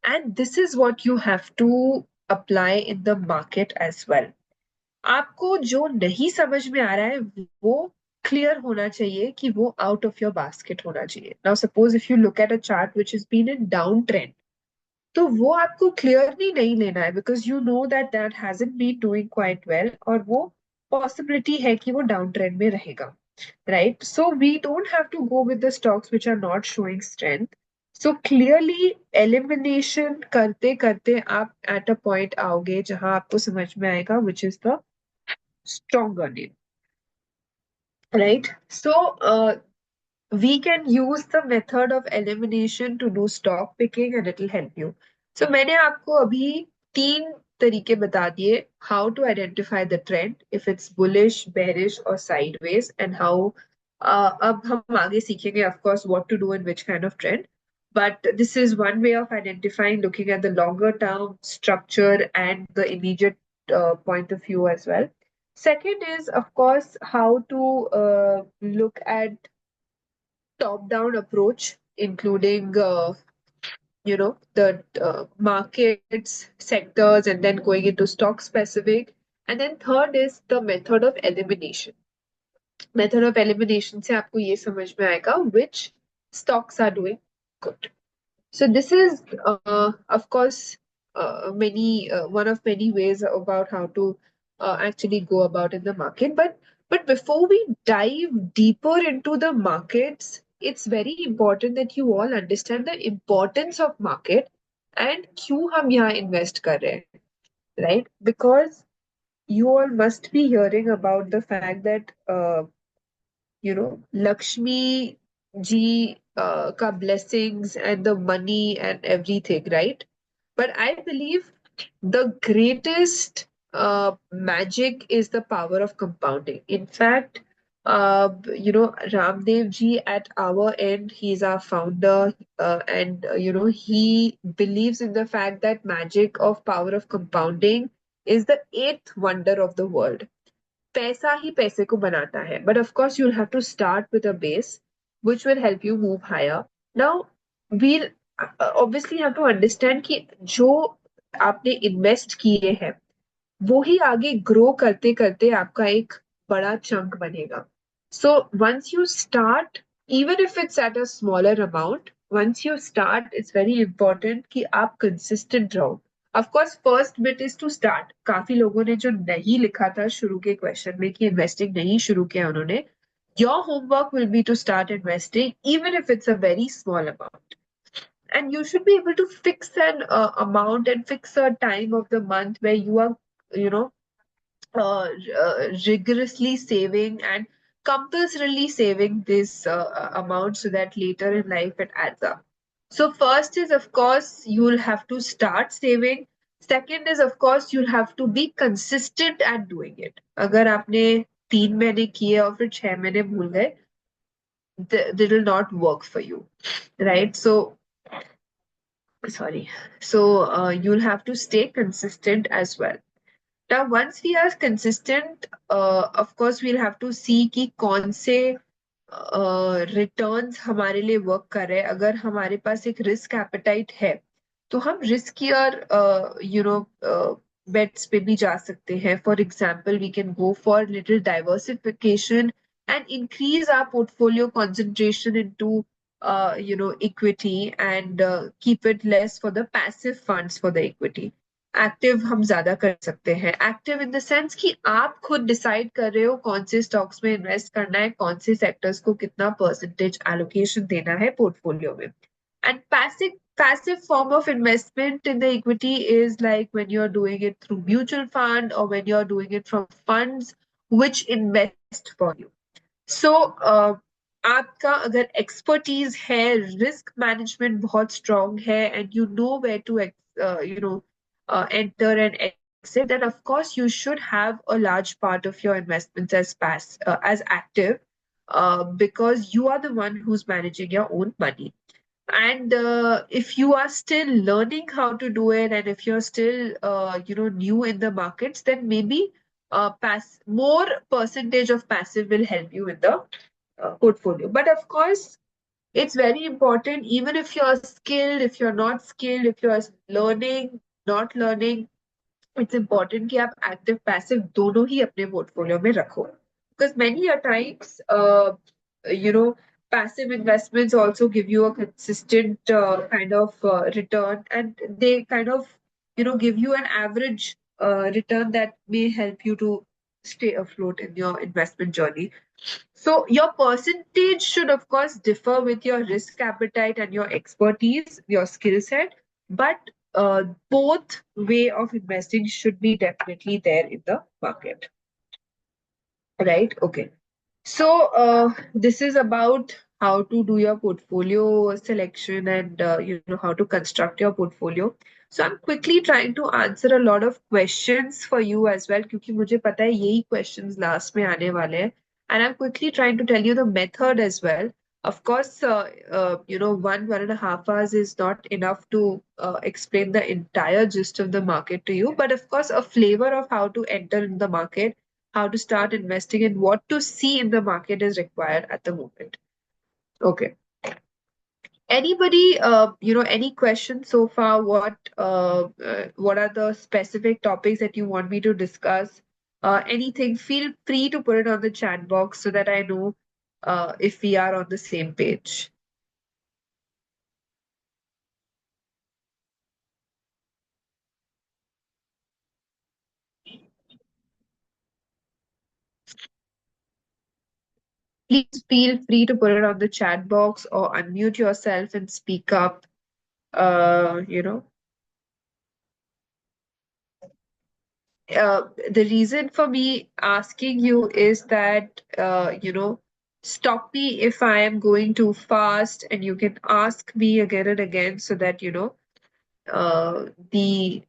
Speaker 6: And this is what you have to apply in the market as well. आपको जो नहीं समझ में आ रहा है वो clear होना चाहिए कि वो out of your basket होना चाहिए. Now suppose if you look at a chart which has been in downtrend, तो वो आपको clearly नहीं लेना है because you know that hasn't been doing quite well और वो possibility है कि वो downtrend में रहेगा, right? So we don't have to go with the stocks which are not showing strength. So clearly elimination करते करते आप at a point आओगे जहां आपको समझ में आएगा which is the stronger name, right? So we can use the method of elimination to do stock picking and it will help you. So मैंने आपको अभी 3 तरीके बता दिए how to identify the trend, if it's bullish, bearish or sideways, and how अब हम आगे सीखेंगे of course what to do in which kind of trend. But this is one way of identifying, looking at the longer term structure and the immediate point of view as well. Second is, of course, how to look at top-down approach, including the markets, sectors, and then going into stock specific. And then third is the method of elimination. Method of elimination से आपको ये समझ में आएगा which stocks are doing good. So this is, of course, one of many ways about how to actually go about in the market. But before we dive deeper into the markets, it's very important that you all understand the importance of market and क्यों हम यहाँ invest कर रहे हैं, right? Because you all must be hearing about the fact that Lakshmi ji ka blessings and the money and everything, right? But I believe the greatest magic is the power of compounding. In fact, Ramdev ji at our end, he's our founder, and he believes in the fact that magic of power of compounding is the 8th wonder of the world. पैसा ही पैसे को बनाता है, but of course you'll have to start with a base which will help you move higher. Now we'll obviously have to understand कि जो आपने invest किए हैं वो ही आगे ग्रो करते करते आपका एक बड़ा चंक बनेगा. So once you start, even if it's at a smaller amount, once you start, it's very important कि आप consistent रहो. Of course, first bit is to start. काफी लोगों ने जो नहीं लिखा था शुरू के क्वेश्चन में कि इन्वेस्टिंग नहीं शुरू किया उन्होंने, your homework will be to start investing even if it's a very small amount. And you should be able to fix an amount and fix a time of the month where you are you know, rigorously saving and compulsorily saving this amount so that later in life it adds up. So first is, of course, you'll have to start saving. Second is, of course, you'll have to be consistent at doing it. अगर आपने 3 महीने किए और फिर 6 महीने भूल गए, that will not work for you, right? So sorry. So you'll have to stay consistent as well. Now, once we are consistent, of course, we'll have to see कि कौन से रिटर्न्स हमारे लिए वर्क कर रहे हैं. अगर हमारे पास एक रिस्क एपेटाइट है तो हम रिस्कियर बेट्स पे भी जा सकते हैं. For example, we can go for little diversification and increase our portfolio concentration into equity and keep it less for the passive funds for the equity. Active हम ज्यादा कर सकते हैं. एक्टिव इन द सेंस कि आप खुद decide कर रहे हो कौन से स्टॉक्स में इन्वेस्ट करना है, कौन से सेक्टर्स को कितना परसेंटेज एलोकेशन देना है पोर्टफोलियो में. And passive form of investment in the equity is like when you're doing it through mutual fund or when you're doing it from funds which invest for you. So आपका अगर expertise है, risk management बहुत strong है, and you know where to enter and exit, then of course you should have a large part of your investments as active, because you are the one who's managing your own money. And if you are still learning how to do it, and if you're still new in the markets, then maybe more percentage of passive will help you in the portfolio. But of course, it's very important, even if you're skilled, if you're not skilled, if you're learning, not learning, it's important कि आप active passive दोनों ही अपने portfolio में रखो. Because many a times, passive investments also give you a consistent kind of return, and they kind of, give you an average return that may help you to stay afloat in your investment journey. So your percentage should, of course, differ with your risk appetite and your expertise, your skill set, but both way of investing should be definitely there in the market. Right? Okay. So this is about how to do your portfolio selection and how to construct your portfolio. So I'm quickly trying to answer a lot of questions for you as well, क्योंकि मुझे पता है यही questions last में आने वाले हैं. And I'm quickly trying to tell you the method as well. Of course, 1.5 hours is not enough to explain the entire gist of the market to you. But of course, a flavor of how to enter in the market, how to start investing, and what to see in the market is required at the moment. Okay. Anybody, any questions so far? What are the specific topics that you want me to discuss? Anything, feel free to put it on the chat box so that I know if we are on the same page. Please feel free to put it on the chat box or unmute yourself and speak up. The reason for me asking you is that, stop me if I am going too fast, and you can ask me again and again so that, the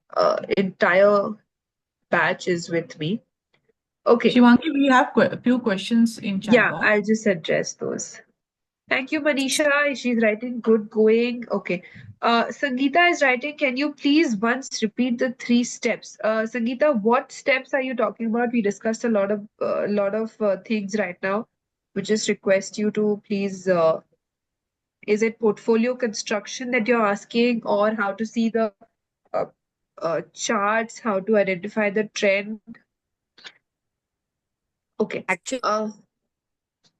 Speaker 6: entire batch is with me. Okay.
Speaker 1: Shivangi, we have a few questions in chat
Speaker 6: Yeah,
Speaker 1: box.
Speaker 6: I'll just address those. Thank you, Manisha. She's writing good going. Okay. Sangeeta is writing, can you please once repeat the 3 steps? Sangeeta, what steps are you talking about? We discussed a lot of things right now. We just request you to please, is it portfolio construction that you're asking, or how to see the charts, how to identify the trend? Okay.
Speaker 7: Actually,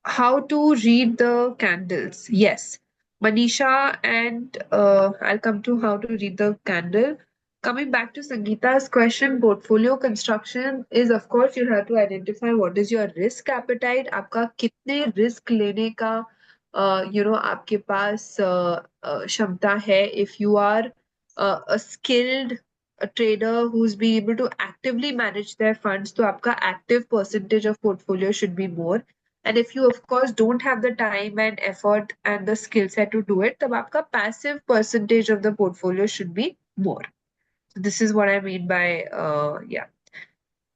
Speaker 6: How to read the candles. Yes, Manisha, and I'll come to how to read the candle. Coming back to Sangeeta's question, portfolio construction is, of course, you have to identify what is your risk appetite. आपका कितने risk लेने का आपके पास क्षमता है. If you are a skilled a trader who's being able to actively manage their funds, तो आपका active percentage of portfolio should be more. And if you, of course, don't have the time and effort and the skill set to do it, तब आपका passive percentage of the portfolio should be more. So this is what I mean by, yeah.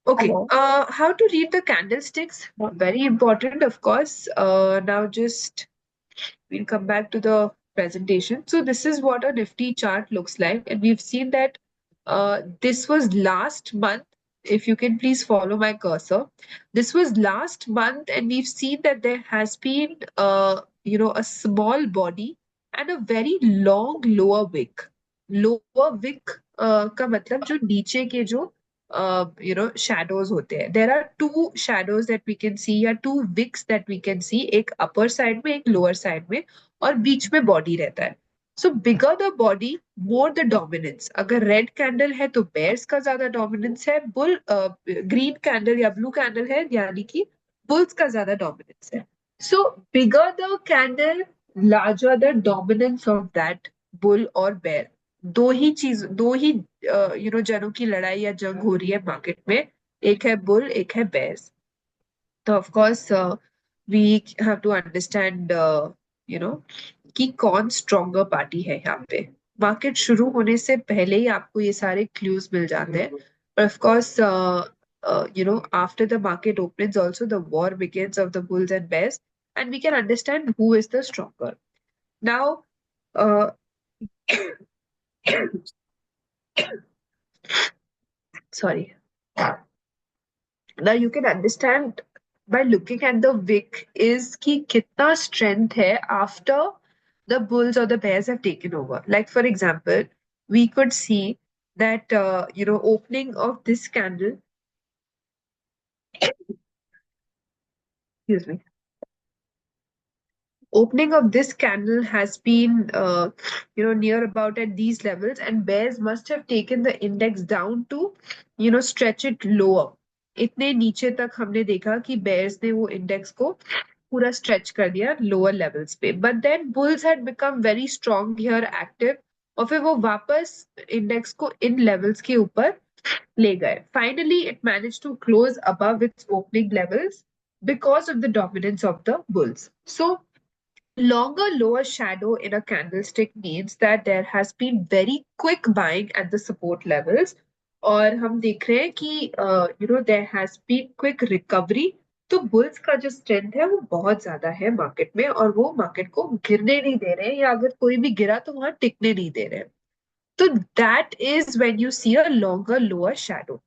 Speaker 6: Okay,
Speaker 2: Hello.
Speaker 6: how to read the candlesticks? Very important, of course. Now just we'll come back to the presentation. So this is what a Nifty chart looks like. And we've seen that this was last month. If you can please follow my cursor. This was last month, and we've seen that there has been, a small body and a very long lower wick. Lower wick का मतलब जो नीचे के जो shadows होते हैं. There are two shadows that we can see या two wicks that we can see. एक upper side में, एक lower side में, और बीच में body रहता है. So bigger the body, more the dominance. अगर red candle है तो bears का ज्यादा dominance है. Green candle या blue candle है यानी कि bulls का ज्यादा dominance है. So bigger the candle, larger the dominance of that bull or bear. दो ही जनों की लड़ाई या जंग हो रही है मार्केट में. एक है बुल, एक है बेयर्स. तो of course we have to understand कि कौन स्ट्रॉन्गर पार्टी है यहाँ पे. मार्केट शुरू होने से पहले ही आपको ये सारे क्लूज मिल जाते हैं. But of course, after the market opens, also the war begins of the bulls and bears, and we can understand who is the stronger. Now, sorry. Now you can understand by looking at the wick is कि कितना strength है after the bulls or the bears have taken over. Like for example, we could see that opening of this candle. Excuse me. Opening of this candle has been near about at these levels, and bears must have taken the index down to stretch it lower. इतने नीचे तक हमने देखा कि bears ने वो index को पूरा stretch कर दिया lower levels पे. But then bulls had become very strong here, active, और फिर वो वापस index को इन levels के ऊपर ले गए. Finally, it managed to close above its opening levels because of the dominance of the bulls. So longer lower shadow in a candlestick means that there has been very quick buying at the support levels. और हम देख रहे हैं कि there has been quick recovery. तो bulls का जो strength है वो बहुत ज्यादा है मार्केट में, और वो मार्केट को गिरने नहीं दे रहे हैं, या अगर कोई भी गिरा तो वहां टिकने नहीं दे रहे हैं. तो that is when you see a longer lower shadow.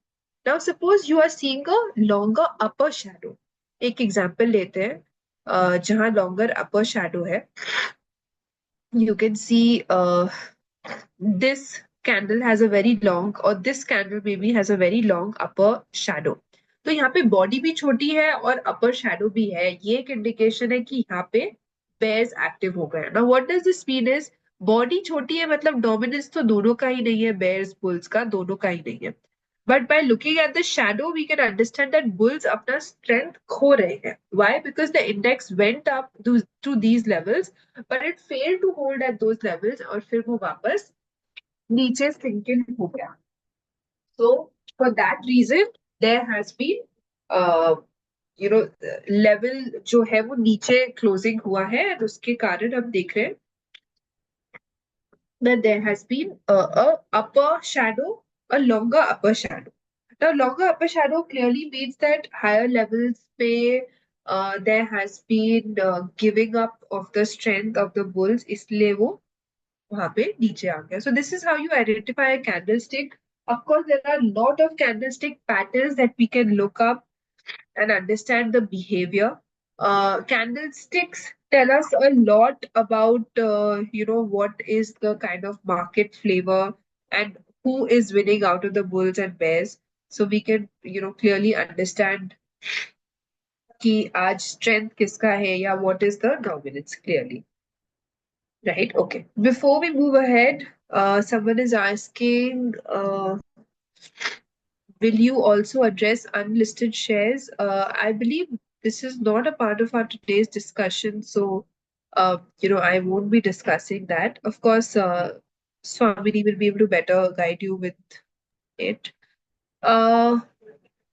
Speaker 6: Now suppose you are seeing a longer upper shadow. एक एग्जांपल लेते हैं जहां longer upper shadow है. You can see this candle has a very long, or this candle maybe has a very long upper shadow. तो यहाँ पे body भी छोटी है और upper shadow भी है. ये एक indication है कि यहाँ पे bears active हो गए. Now what does this mean is body छोटी है मतलब dominance तो दोनों का ही नहीं है, bears bulls का दोनों का ही नहीं है. But by looking at the shadow, we can understand that bulls अपना strength खो रहे हैं. Why? Because the index went up to these levels, but it failed to hold at those levels, और फिर वो वापस नीचे sinking हो गया. So for that reason, there has been, level जो है वो नीचे closing हुआ है, और उसके कारण हम देख रहे हैं that there has been a upper shadow, a longer upper shadow. Now, longer upper shadow clearly means that higher levels पे there has been giving up of the strength of the bulls, इसलिए वो वहां पे नीचे आ गया. So this is how you identify a candlestick. Of course, there are a lot of candlestick patterns that we can look up and understand the behavior. Candlesticks tell us a lot about what is the kind of market flavor and who is winning out of the bulls and bears. So we can clearly understand कि आज strength किसका है या what is the dominance clearly. Right? Okay. Before we move ahead, someone is asking, will you also address unlisted shares? I believe this is not a part of our today's discussion, so I won't be discussing that. Of course, Swamini will be able to better guide you with it. Uh,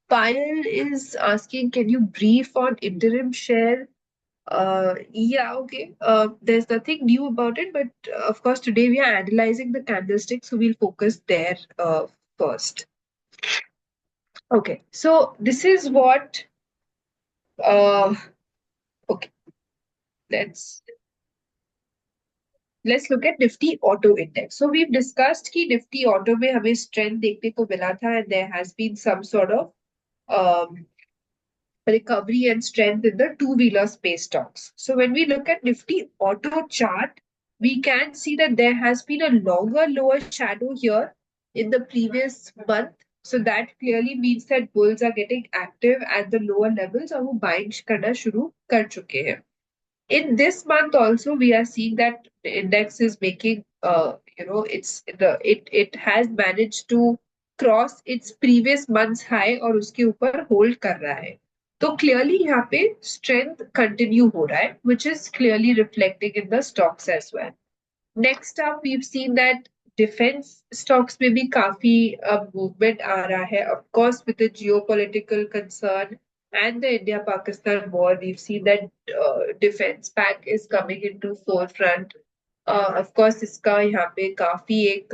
Speaker 6: Payal is asking, can you brief on interim share? Yeah, okay. There's nothing new about it, but of course, today we are analyzing the candlestick, so we'll focus there first. Okay, so this is what. Okay, let's look at Nifty Auto Index. So we've discussed कि Nifty Auto में हमें strength देखने को मिला था, and there has been some sort of um, recovery and strength in the two-wheeler space stocks. So when we look at Nifty Auto chart, we can see that there has been a longer lower shadow here in the previous month. So that clearly means that bulls are getting active at the lower levels और वो buying करना शुरू कर चुके हैं. In this month also, we are seeing that the index is making, it has managed to cross its previous month's high और उसके ऊपर hold कर रहा है. तो clearly यहाँ पे strength continue हो रहा है, which is clearly reflecting in the stocks as well. Next up, we've seen that defense stocks में भी काफी movement आ रहा है. Of course, with the geopolitical concern and the India-Pakistan war, we've seen that defense pack is coming into forefront. Of course, इसका यहाँ पे काफी एक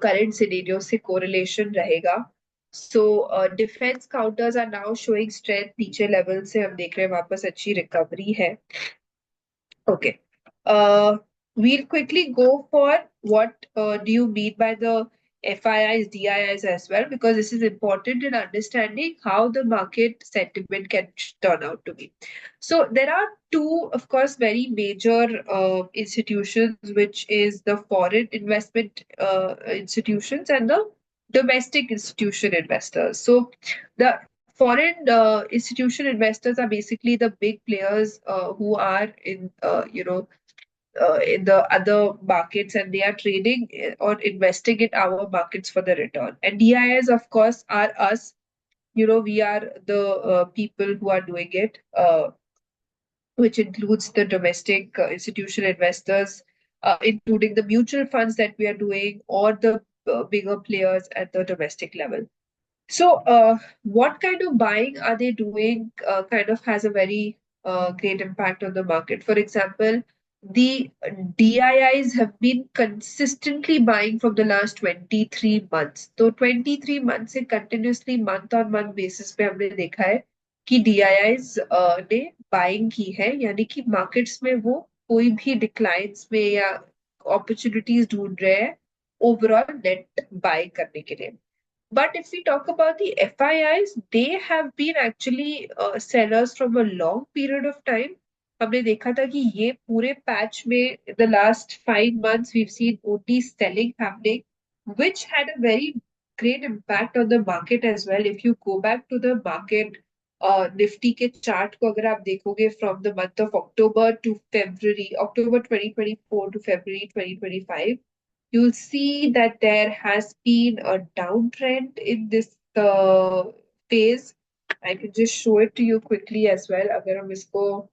Speaker 6: current scenario से correlation रहेगा. So defense counters are now showing strength. नीचे level से हम देख रहे हैं वापस अच्छी recovery है. Okay. We'll quickly go for what do you mean by the FIIs, DIIs as well, because this is important in understanding how the market sentiment can turn out to be. So there are two, of course, very major institutions, which is the foreign investment institutions and the domestic institution investors. So the foreign institution investors are basically the big players who are in in the other markets, and they are trading or investing in our markets for the return. And DIs, of course, are us. We are the people who are doing it, which includes the domestic institutional investors, including the mutual funds that we are doing, or the bigger players at the domestic level. So, what kind of buying are they doing kind of has a very great impact on the market. For example, the DIIs have been consistently buying from the last 23 months. So 23 months से continuously month on month basis पे हमने देखा है कि DIIs ने buying की है, यानी कि markets में वो कोई भी declines में या opportunities ढूंढ रहे हैं overall net buy करने के लिए. But if we talk about the FIIs, they have been actually sellers from a long period of time. हमने देखा था कि ये पूरे patch में the last 5 months we've seen only selling happening, which had a very great impact on the market as well. If you go back to the market, Nifty के chart को अगर आप देखोगे from the month of October to February, October 2024 to February 2025, you'll see that there has been a downtrend in this phase. I can just show it to you quickly as well. अगर हम इसको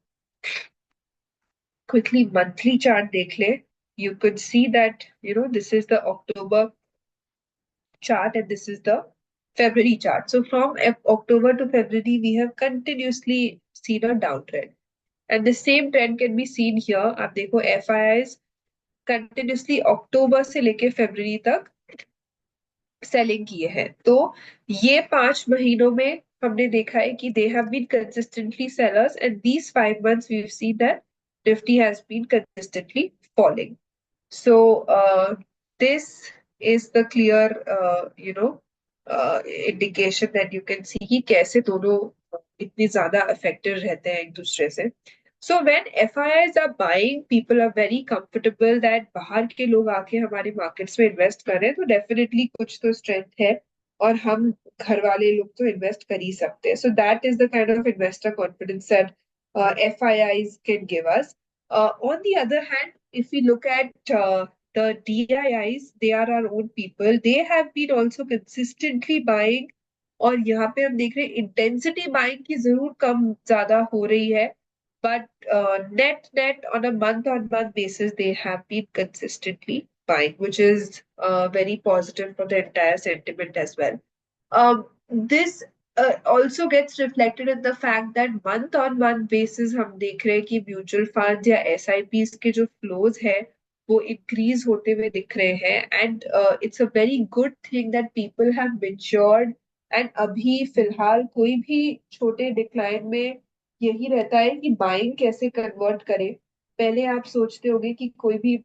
Speaker 6: quickly monthly chart देख ले, you could see that this is the October chart and this is the February chart. So from October to February, we have continuously seen a downtrend, and the same trend can be seen here. आप देखो FIIs continuously October से लेके February तक selling किए हैं. तो ये 5 महीनों में हमने देखा है कि they have been consistently sellers, and these 5 months we've seen that Nifty has been consistently falling. So this is the clear indication that you can see कि कैसे दोनों इतनी ज्यादा affected रहते हैं एक दूसरे से. So when FIIs are buying, people are very comfortable that बाहर के लोग आके हमारे markets में invest कर रहे हैं, तो definitely कुछ तो strength है और हम घर वाले लोग तो invest कर ही सकते हैं. So that is the kind of investor confidence that FIIs can give us. On the other hand, if we look at the DIIs, they are our own people. They have been also consistently buying, और यहाँ पे हम देख रहे हैं intensity buying की जरूर कम ज्यादा हो रही है, but net on a month-on-month basis, they have been consistently buying, which is very positive for the entire sentiment as well. This also gets reflected in the fact that month on month basis हम देख रहे हैं कि mutual fund या SIPs के जो flows है वो इंक्रीज होते हुए दिख रहे हैं and it's a very good thing that people have matured and अभी फिलहाल कोई भी छोटे डिक्लाइन में यही रहता है कि बाइंग कैसे कन्वर्ट करे। पहले आप सोचते होंगे कि कोई भी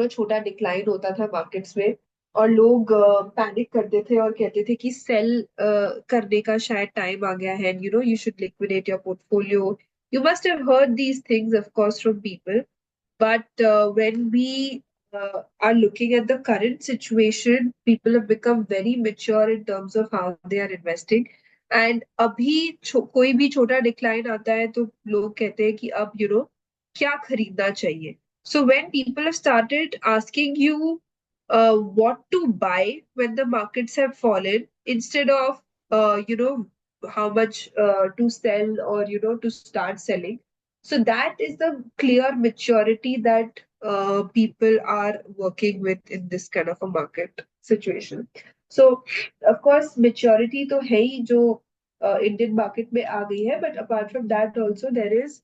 Speaker 6: छोटा डिक्लाइन होता था मार्केट्स में और लोग पैनिक करते थे और कहते थे कि सेल करने का शायद टाइम आ गया है, you should liquidate your portfolio. You must have heard these things, of course, from people. But when we are looking at the current situation, people have become very mature in terms of how they are investing. And अभी कोई भी छोटा decline आता है तो लोग कहते हैं कि अब क्या खरीदना चाहिए। So when people have started asking you what to buy when the markets have fallen, instead of how much to sell or to start selling, so that is the clear maturity that people are working with in this kind of a market situation. So of course maturity तो है ही जो Indian market में आ गई है, but apart from that also there is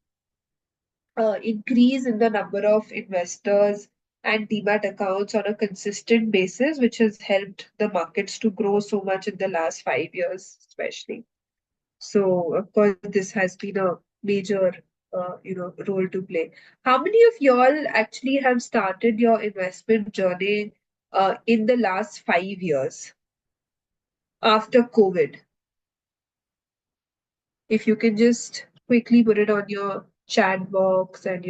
Speaker 6: increase in the number of investors and demat accounts on a consistent basis, which has helped the markets to grow so much in the last 5 years, especially. So, of course, this has been a major, role to play. How many of y'all actually have started your investment journey in the last 5 years after COVID? If you can just quickly put it on your chat box and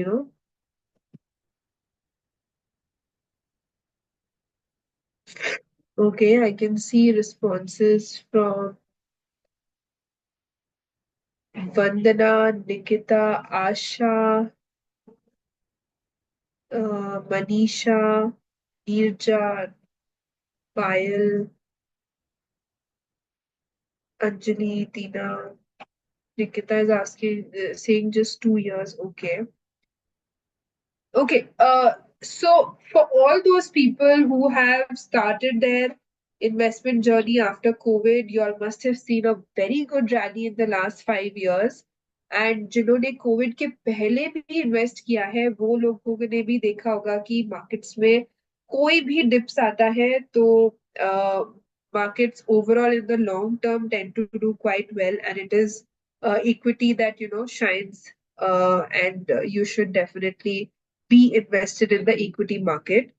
Speaker 6: Okay, I can see responses from Vandana, Nikita, Asha, Manisha, Neerja, Payal, Anjali, Tina. Nikita is asking, saying just 2 years. Okay. Okay. So for all those people who have started their investment journey after COVID, you all must have seen a very good rally in the last 5 years. And जिन्होंने Covid के पहले भी invest किया है वो लोगों ने भी देखा होगा कि मार्केट्स में कोई भी डिप्स आता है तो markets overall in the long term tend to do quite well, and it is equity that shines, and you should definitely be invested in the equity market.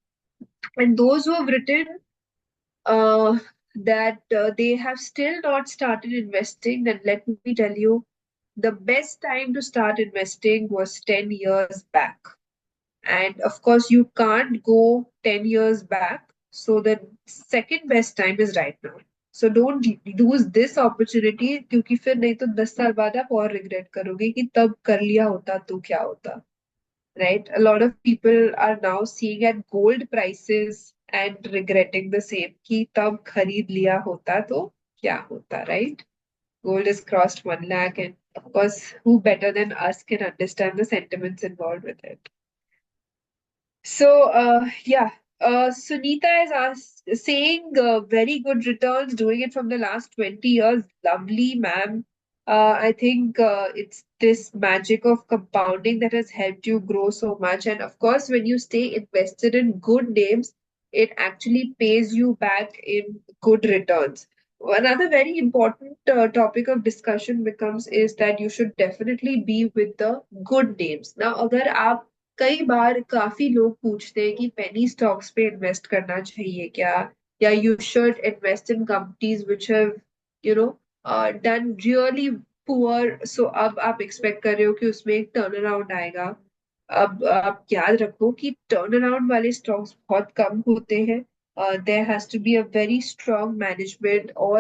Speaker 6: And those who have written that they have still not started investing, then let me tell you, the best time to start investing was 10 years back. And of course, you can't go 10 years back. So the second best time is right now. So don't lose this opportunity, क्योंकि फिर नहीं तो 10 साल बाद आप और regret करोगे कि तब कर लिया होता तो क्या होता, right? A lot of people are now seeing at gold prices and regretting the same कि तब खरीद लिया होता तो क्या होता, right? Gold has crossed 1 lakh, and of course, who better than us can understand the sentiments involved with it? So, yeah, Sunita is saying very good returns, doing it from the last 20 years. Lovely, ma'am. I think it's this magic of compounding that has helped you grow so much. And of course, when you stay invested in good names, it actually pays you back in good returns. Another very important topic of discussion becomes is that you should definitely be with the good names. Now, अगर आप कई बार काफी लोग पूछते हैं कि penny stocks पे invest करना चाहिए क्या, या you should invest in companies which have done really poor, so अब आप एक्सपेक्ट कर रहे हो कि उसमें एक टर्न अराउंड आएगा। अब आप याद रखो कि टर्न अराउंड वाले स्टॉक्स बहुत कम होते हैं। there has to be a very strong management or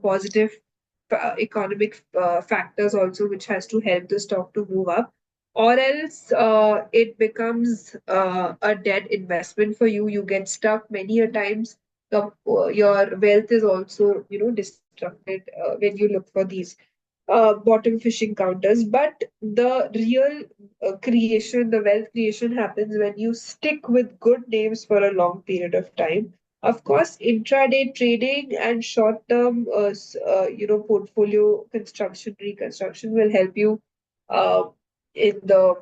Speaker 6: positive economic factors also which has to help the stock to move up, or else it becomes a dead investment for you. You get stuck many a times. Your wealth is also disrupted when you look for these bottom fishing counters. But the real creation, the wealth creation happens when you stick with good names for a long period of time. Of course, intraday trading and short-term, portfolio construction, reconstruction will help you uh, in the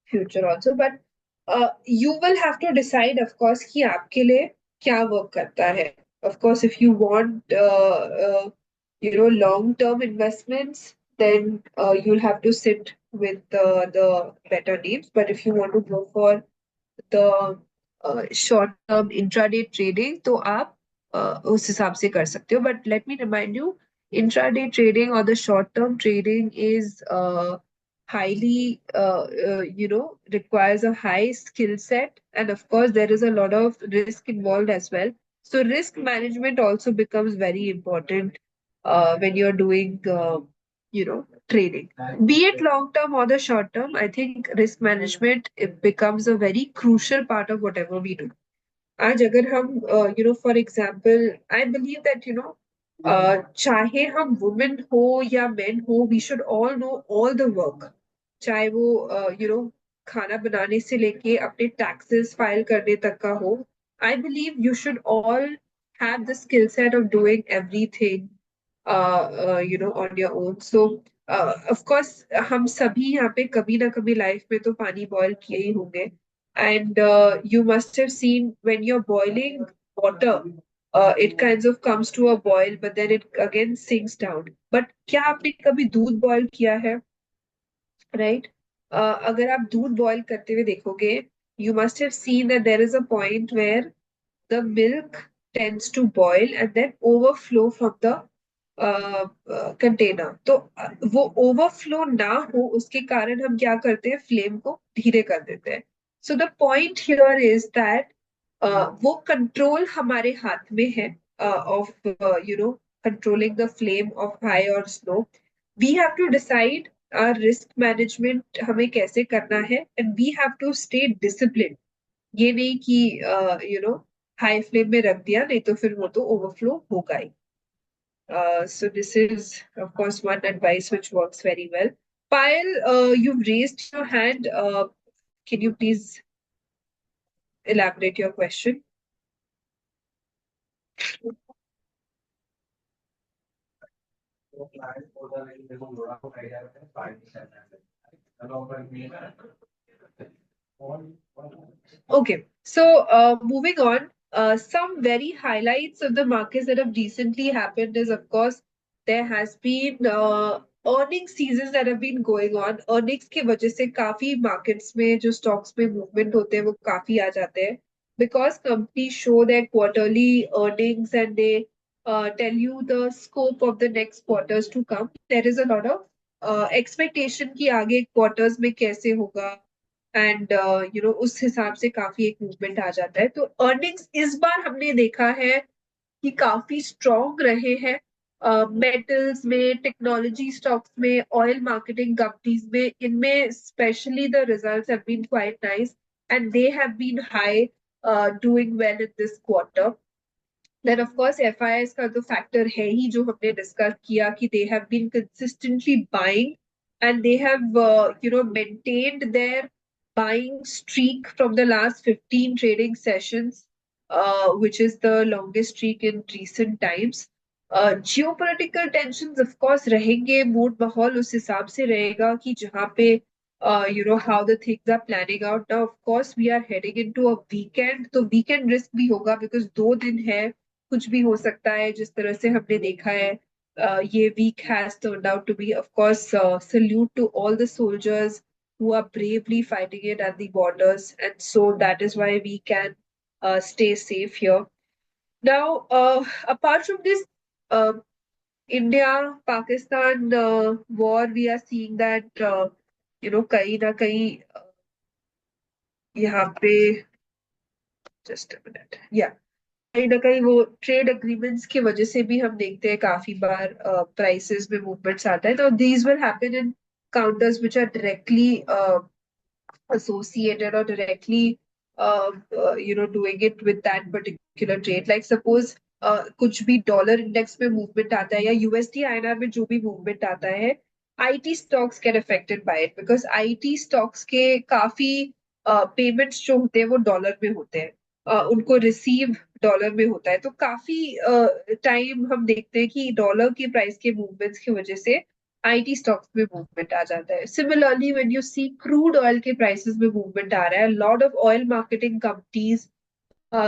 Speaker 6: future also. But you will have to decide, of course, कि आपके लिए क्या work करता है. Of course, if you want, long-term investments, then you'll have to sit with the better names. But if you want to go for the short-term intraday trading, तो आप उस हिसाब से कर सकते हो. But let me remind you, intraday trading or the short-term trading is highly, requires a high skill set, and of course there is a lot of risk involved as well. So risk management also becomes very important when you're doing, trading. Be it long term or the short term, I think risk management, it becomes a very crucial part of whatever we do. आज अगर हम, for example, I believe that, चाहे हम women हो या men हो, we should all know all the work. चाहे वो, खाना बनाने से लेके अपने taxes file करने तक का हो. I believe you should all have the skill set of doing everything, on your own. So, of course, हम सभी यहाँ पे कभी ना कभी life में तो पानी boil किए ही होंगे. And you must have seen when you're boiling water, it kind of comes to a boil, but then it again sinks down. But क्या आपने कभी दूध boil किया है? Right? अगर आप दूध boil करते हुए देखोगे, you must have seen that there is a point where the milk tends to boil and then overflow from the container. तो वो ओवरफ्लो ना हो उसके कारण हम क्या करते हैं, फ्लेम को धीरे कर देते हैं. So the point here is that वो कंट्रोल हमारे हाथ में है of controlling the flame of high और slow. We have to decide risk management हमें कैसे करना है, and we have to stay discipline. ये नहीं कि हाई फ्लेम में रख दिया, नहीं तो फिर वो तो ओवरफ्लो होगा ही. So this is, of course, one advice which works very well. Payal, you've raised your hand. Can you please elaborate your question? Okay, so moving on, some very highlights of the markets that have recently happened is, of course, there has been earnings seasons that have been going on. Earnings की वजह से काफी markets में जो stocks में movement होते हैं वो काफी आ जाते हैं, because companies show their quarterly earnings and they tell you the scope of the next quarters to come. There is a lot of expectation कि आगे quarters में कैसे होगा, एंड उस हिसाब से काफी एक मूवमेंट आ जाता है. तो अर्निंग्स इस बार हमने देखा है कि काफी स्ट्रॉन्ग रहे हैं मेटल्स में, टेक्नोलॉजी स्टॉक्स में, ऑयल मार्केटिंग कंपनीज में. इनमें specially the results have been quite nice and they have been high, doing well in this quarter. Then of course FIIs का तो फैक्टर है ही जो हमने डिस्कस किया कि they have been consistently buying and they have maintained their buying streak from the last 15 trading sessions, which is the longest streak in recent times. Geopolitical tensions of course रहेंगे, mood माहौल उस हिसाब से रहेगा कि जहाँ पे how the things are planning out. Now of course we are heading into a weekend, तो weekend risk भी होगा because 2 दिन है, कुछ भी हो सकता है जिस तरह से हमने देखा है. ये week has turned out to be, of course, salute to all the soldiers who are bravely fighting it at the borders, and so that is why we can stay safe here. Now, apart from this India-Pakistan war, we are seeing that कहीं ना कहीं यहाँ पे, just a minute, yeah, कहीं ना कहीं वो trade agreements की वजह से भी हम देखते हैं काफी बार प्राइसेस में मूवमेंट्स आता है. तो these will happen in counters which are directly associated or directly doing it with that particular trade. Like suppose कुछ भी डॉलर इंडेक्स में मूवमेंट आता है या यूएसडी आईएनआर में जो भी मूवमेंट आता है, IT stocks get affected by it, because IT stocks के काफी पेमेंट्स जो होते हैं वो डॉलर में होते हैं, उनको रिसीव डॉलर में होता है, तो काफी टाइम हम देखते हैं कि डॉलर की प्राइस के मूवमेंट्स की वजह से आईटी स्टॉक्स में मूवमेंट आ जाता है. Similarly when you see crude oil के प्राइसेस में मूवमेंट आ रहा है, lot of oil marketing companies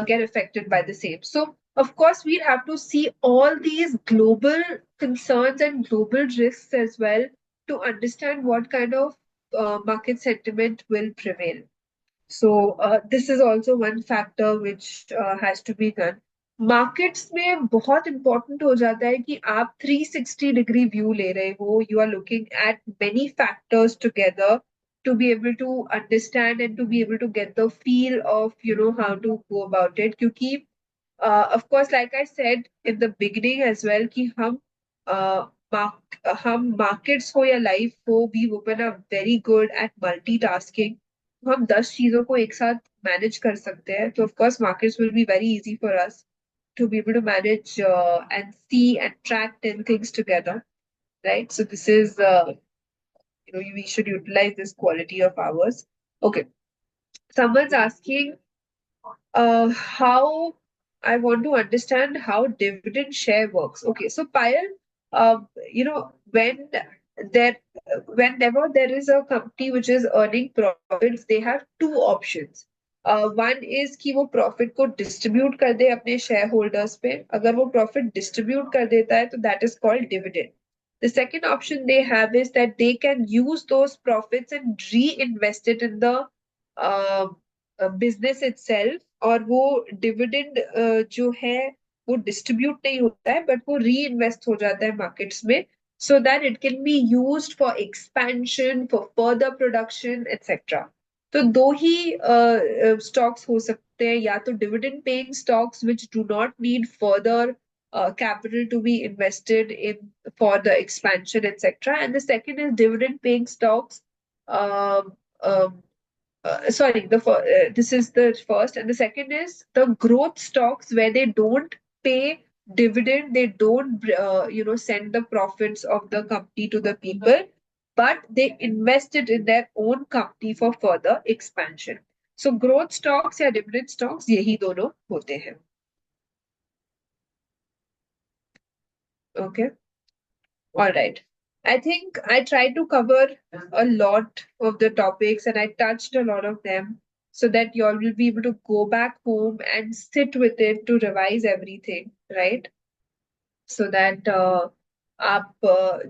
Speaker 6: get affected by the same. So, of course, we have to see all these global concerns and global risks as well to understand what kind of market sentiment will prevail. So, this is also one factor which has to be done. Markets में बहुत important हो जाता है कि आप 360 degree view ले रहे हो. You are looking at many factors together to be able to understand and to be able to get the feel of how to go about it. क्योंकि of course, like I said in the beginning as well, कि uh, हम markets हो या life हो, we women are very good at multitasking. हम 10 चीजों को एक साथ मैनेज कर सकते हैं, तो of course markets will be very easy for us to be able to manage and see and track 10 things together, right? So this is we should utilize this quality of ours. Okay, someone's asking how I want to understand how dividend share works. Okay, so Payal, when there, whenever there is a company which is earning profits, they have two options. One is कि वो profit को distribute कर दे अपने shareholders पे. अगर वो profit distribute कर देता है, तो that is called dividend. The second option they have is that they can use those profits and reinvest it in the business itself, और वो डिविडेंड जो है वो डिस्ट्रीब्यूट नहीं होता है, बट वो री इन्वेस्ट हो जाता है मार्केट्स में, so that it can be used for expansion, for further production, etc. तो दो ही स्टॉक्स हो सकते हैं, या तो dividend paying stocks which do not need further capital to be invested in for the expansion, etc. And the second is dividend paying stocks. Um, um, this is the first, and the second is the growth stocks where they don't pay dividend, they don't send the profits of the company to the people, but they invest it in their own company for further expansion. So growth stocks या dividend stocks यही दोनों होते हैं. Okay, all right. I think I tried to cover a lot of the topics and I touched a lot of them, so that you all will be able to go back home and sit with it to revise everything, right? So that आप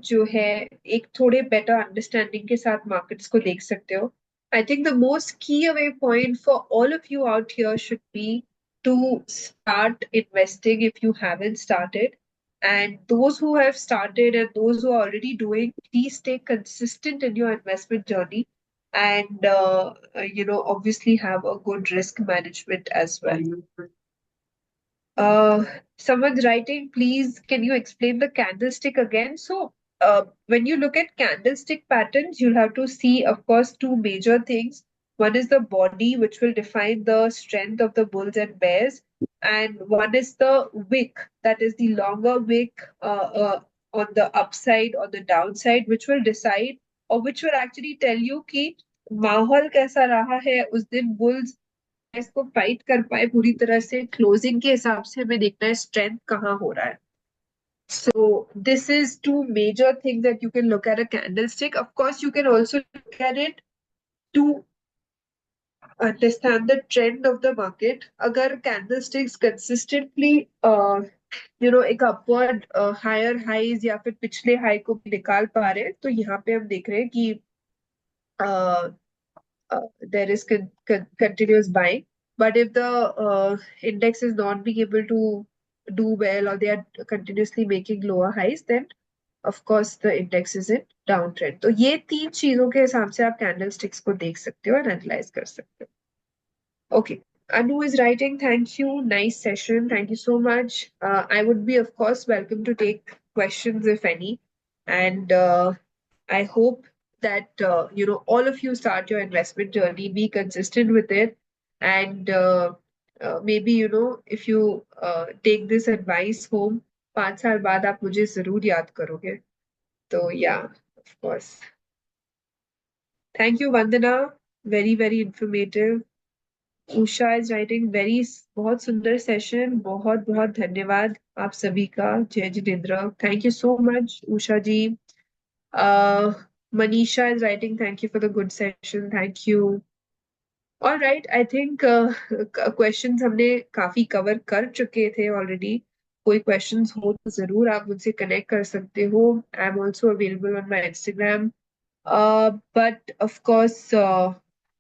Speaker 6: जो है एक थोड़े better understanding के साथ markets को देख सकते हो. I think the most key away point for all of you out here should be to start investing if you haven't started. And those who have started and those who are already doing, please stay consistent in your investment journey, and obviously have a good risk management as well. Someone's writing, please, can you explain the candlestick again? So, when you look at candlestick patterns, you'll have to see, of course, two major things. One is the body, which will define the strength of the bulls and bears, and one is the wick, that is the longer wick on the upside or the downside, which will decide, or which will actually tell you कि माहौल कैसा रहा है उस दिन, bulls इसको fight कर पाए पूरी तरह से, क्लोजिंग के हिसाब से हमें देखना है स्ट्रेंथ कहाँ हो रहा है. So this is two major things that you can look at a candlestick. Of course, you can also look at it to understand the trend of the market. अगर candlesticks consistently एक upward higher highs या फिर पिछले high को भी निकाल पा रहे हैं, तो यहाँ पे हम देख रहे हैं कि there is continuous buying. But if the index is not being able to do well, or they are continuously making lower highs, then of course the index is in downtrend. तो ये तीन चीजों के हिसाब से आप candlesticks को देख सकते हो और analyze कर सकते हो. Okay. Anu is writing, thank you, nice session, thank you so much. I would be, of course, welcome to take questions if any, and I hope that all of you start your investment journey, be consistent with it, and maybe if you take this advice home, 5 साल बाद आप मुझे जरूर याद करोगे. तो yeah, of course. Thank you, Vandana. Very, very informative. Usha is writing बहुत सुंदर सेशन. बहुत बहुत धन्यवाद आप सभी का. जय Jitendra. Thank you so much, Usha ji. Manisha is writing, thank you for the good session. Thank you. All right, I think questions हमने काफी cover कर चुके थे already. कोई questions हो तो जरूर आप मुझसे connect कर सकते हो. I'm also available on my Instagram. But of course,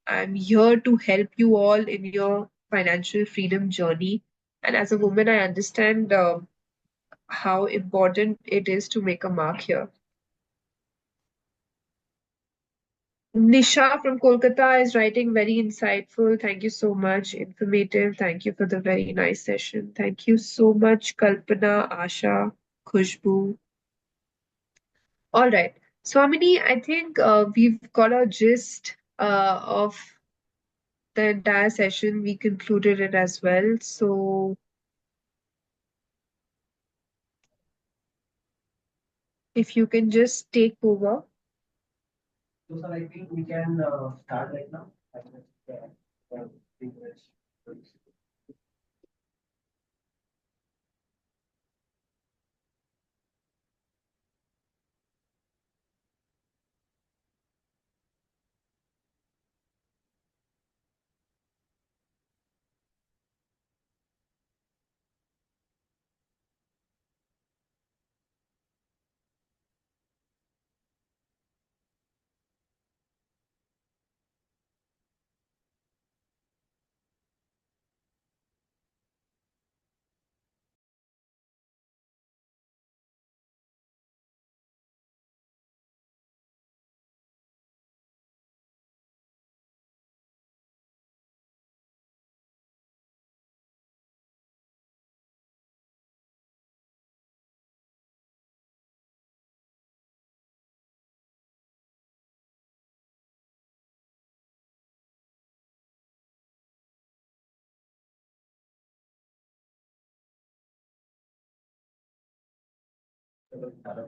Speaker 6: I'm here to help you all in your financial freedom journey. And as a woman, I understand how important it is to make a mark here. Nisha from Kolkata is writing, very insightful. Thank you so much. Informative. Thank you for the very nice session. Thank you so much, Kalpana, Asha, Khushbu. All right. Swamini, I think we've got a gist of the entire session. We concluded it as well. So if you can just take over.
Speaker 8: So, sir, I think we can start right now. Yeah.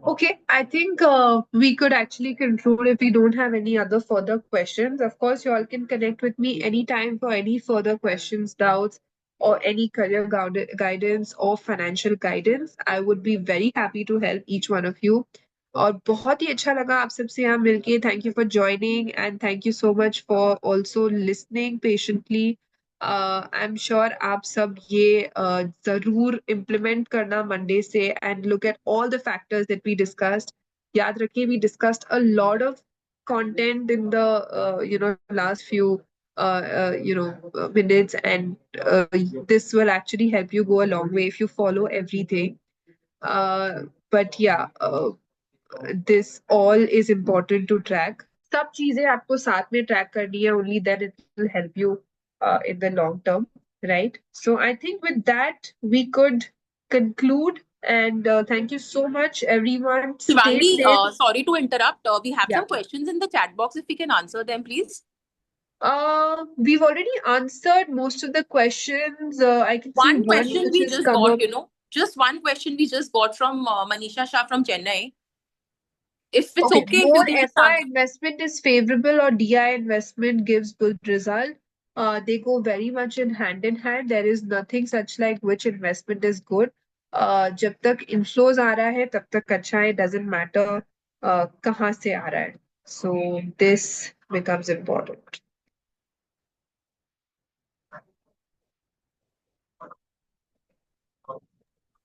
Speaker 6: Okay, I think we could actually conclude if we don't have any other further questions. Of course, you all can connect with me anytime for any further questions, doubts, or any career guidance or financial guidance. I would be very happy to help each one of you. और बहुत ही अच्छा लगा आप सबसे यहाँ मिलके. Thank you for joining and thank you so much for also listening patiently. I'm sure आप सब ये जरूर implement करना Monday से and look at all the factors that we discussed. याद रखिए, we discussed a lot of content in the last few minutes, and this will actually help you go a long way if you follow everything. But yeah, this all is important to track. सब चीजें आपको साथ में track करनी है, only then it will help you in the long term, right? So I think with that we could conclude, and thank you so much, everyone. Stay
Speaker 3: Shivangi,
Speaker 6: safe.
Speaker 3: sorry to interrupt. We have
Speaker 6: Yeah.
Speaker 3: some questions in the chat box. If we can answer them, please.
Speaker 6: We've already answered most of the questions. I can see
Speaker 3: One
Speaker 6: one
Speaker 3: question
Speaker 6: which
Speaker 3: we
Speaker 6: has
Speaker 3: just
Speaker 6: come
Speaker 3: got,
Speaker 6: up.
Speaker 3: just one question we just got from Manisha Shah from Chennai. If it's
Speaker 6: Okay,
Speaker 3: okay, if
Speaker 6: more
Speaker 3: you can just
Speaker 6: FI
Speaker 3: answer.
Speaker 6: investment is favorable or DI investment gives good result. They go very much in hand. There is nothing such like which investment is good. जब तक inflows आ रहा है तब तक अच्छा है. Doesn't matter कहाँ से आ रहा है. So this becomes important.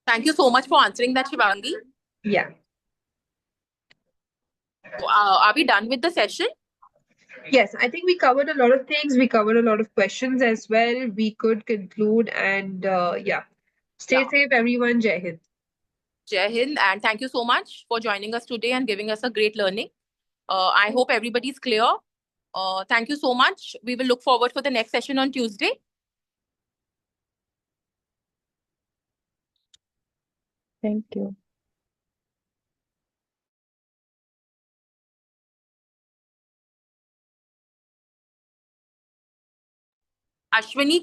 Speaker 3: Thank you so much for answering that, Shivangi.
Speaker 6: Yeah.
Speaker 3: So, are we done with the session?
Speaker 6: Yes, I think we covered a lot of things. We covered a lot of questions as well. We could conclude, and yeah. Stay safe, everyone. Jai Hind.
Speaker 3: Jai Hind, and thank you so much for joining us today and giving us a great learning. I hope everybody's clear. Thank you so much. We will look forward for the next session on Tuesday.
Speaker 2: Thank you.
Speaker 3: Ashwini.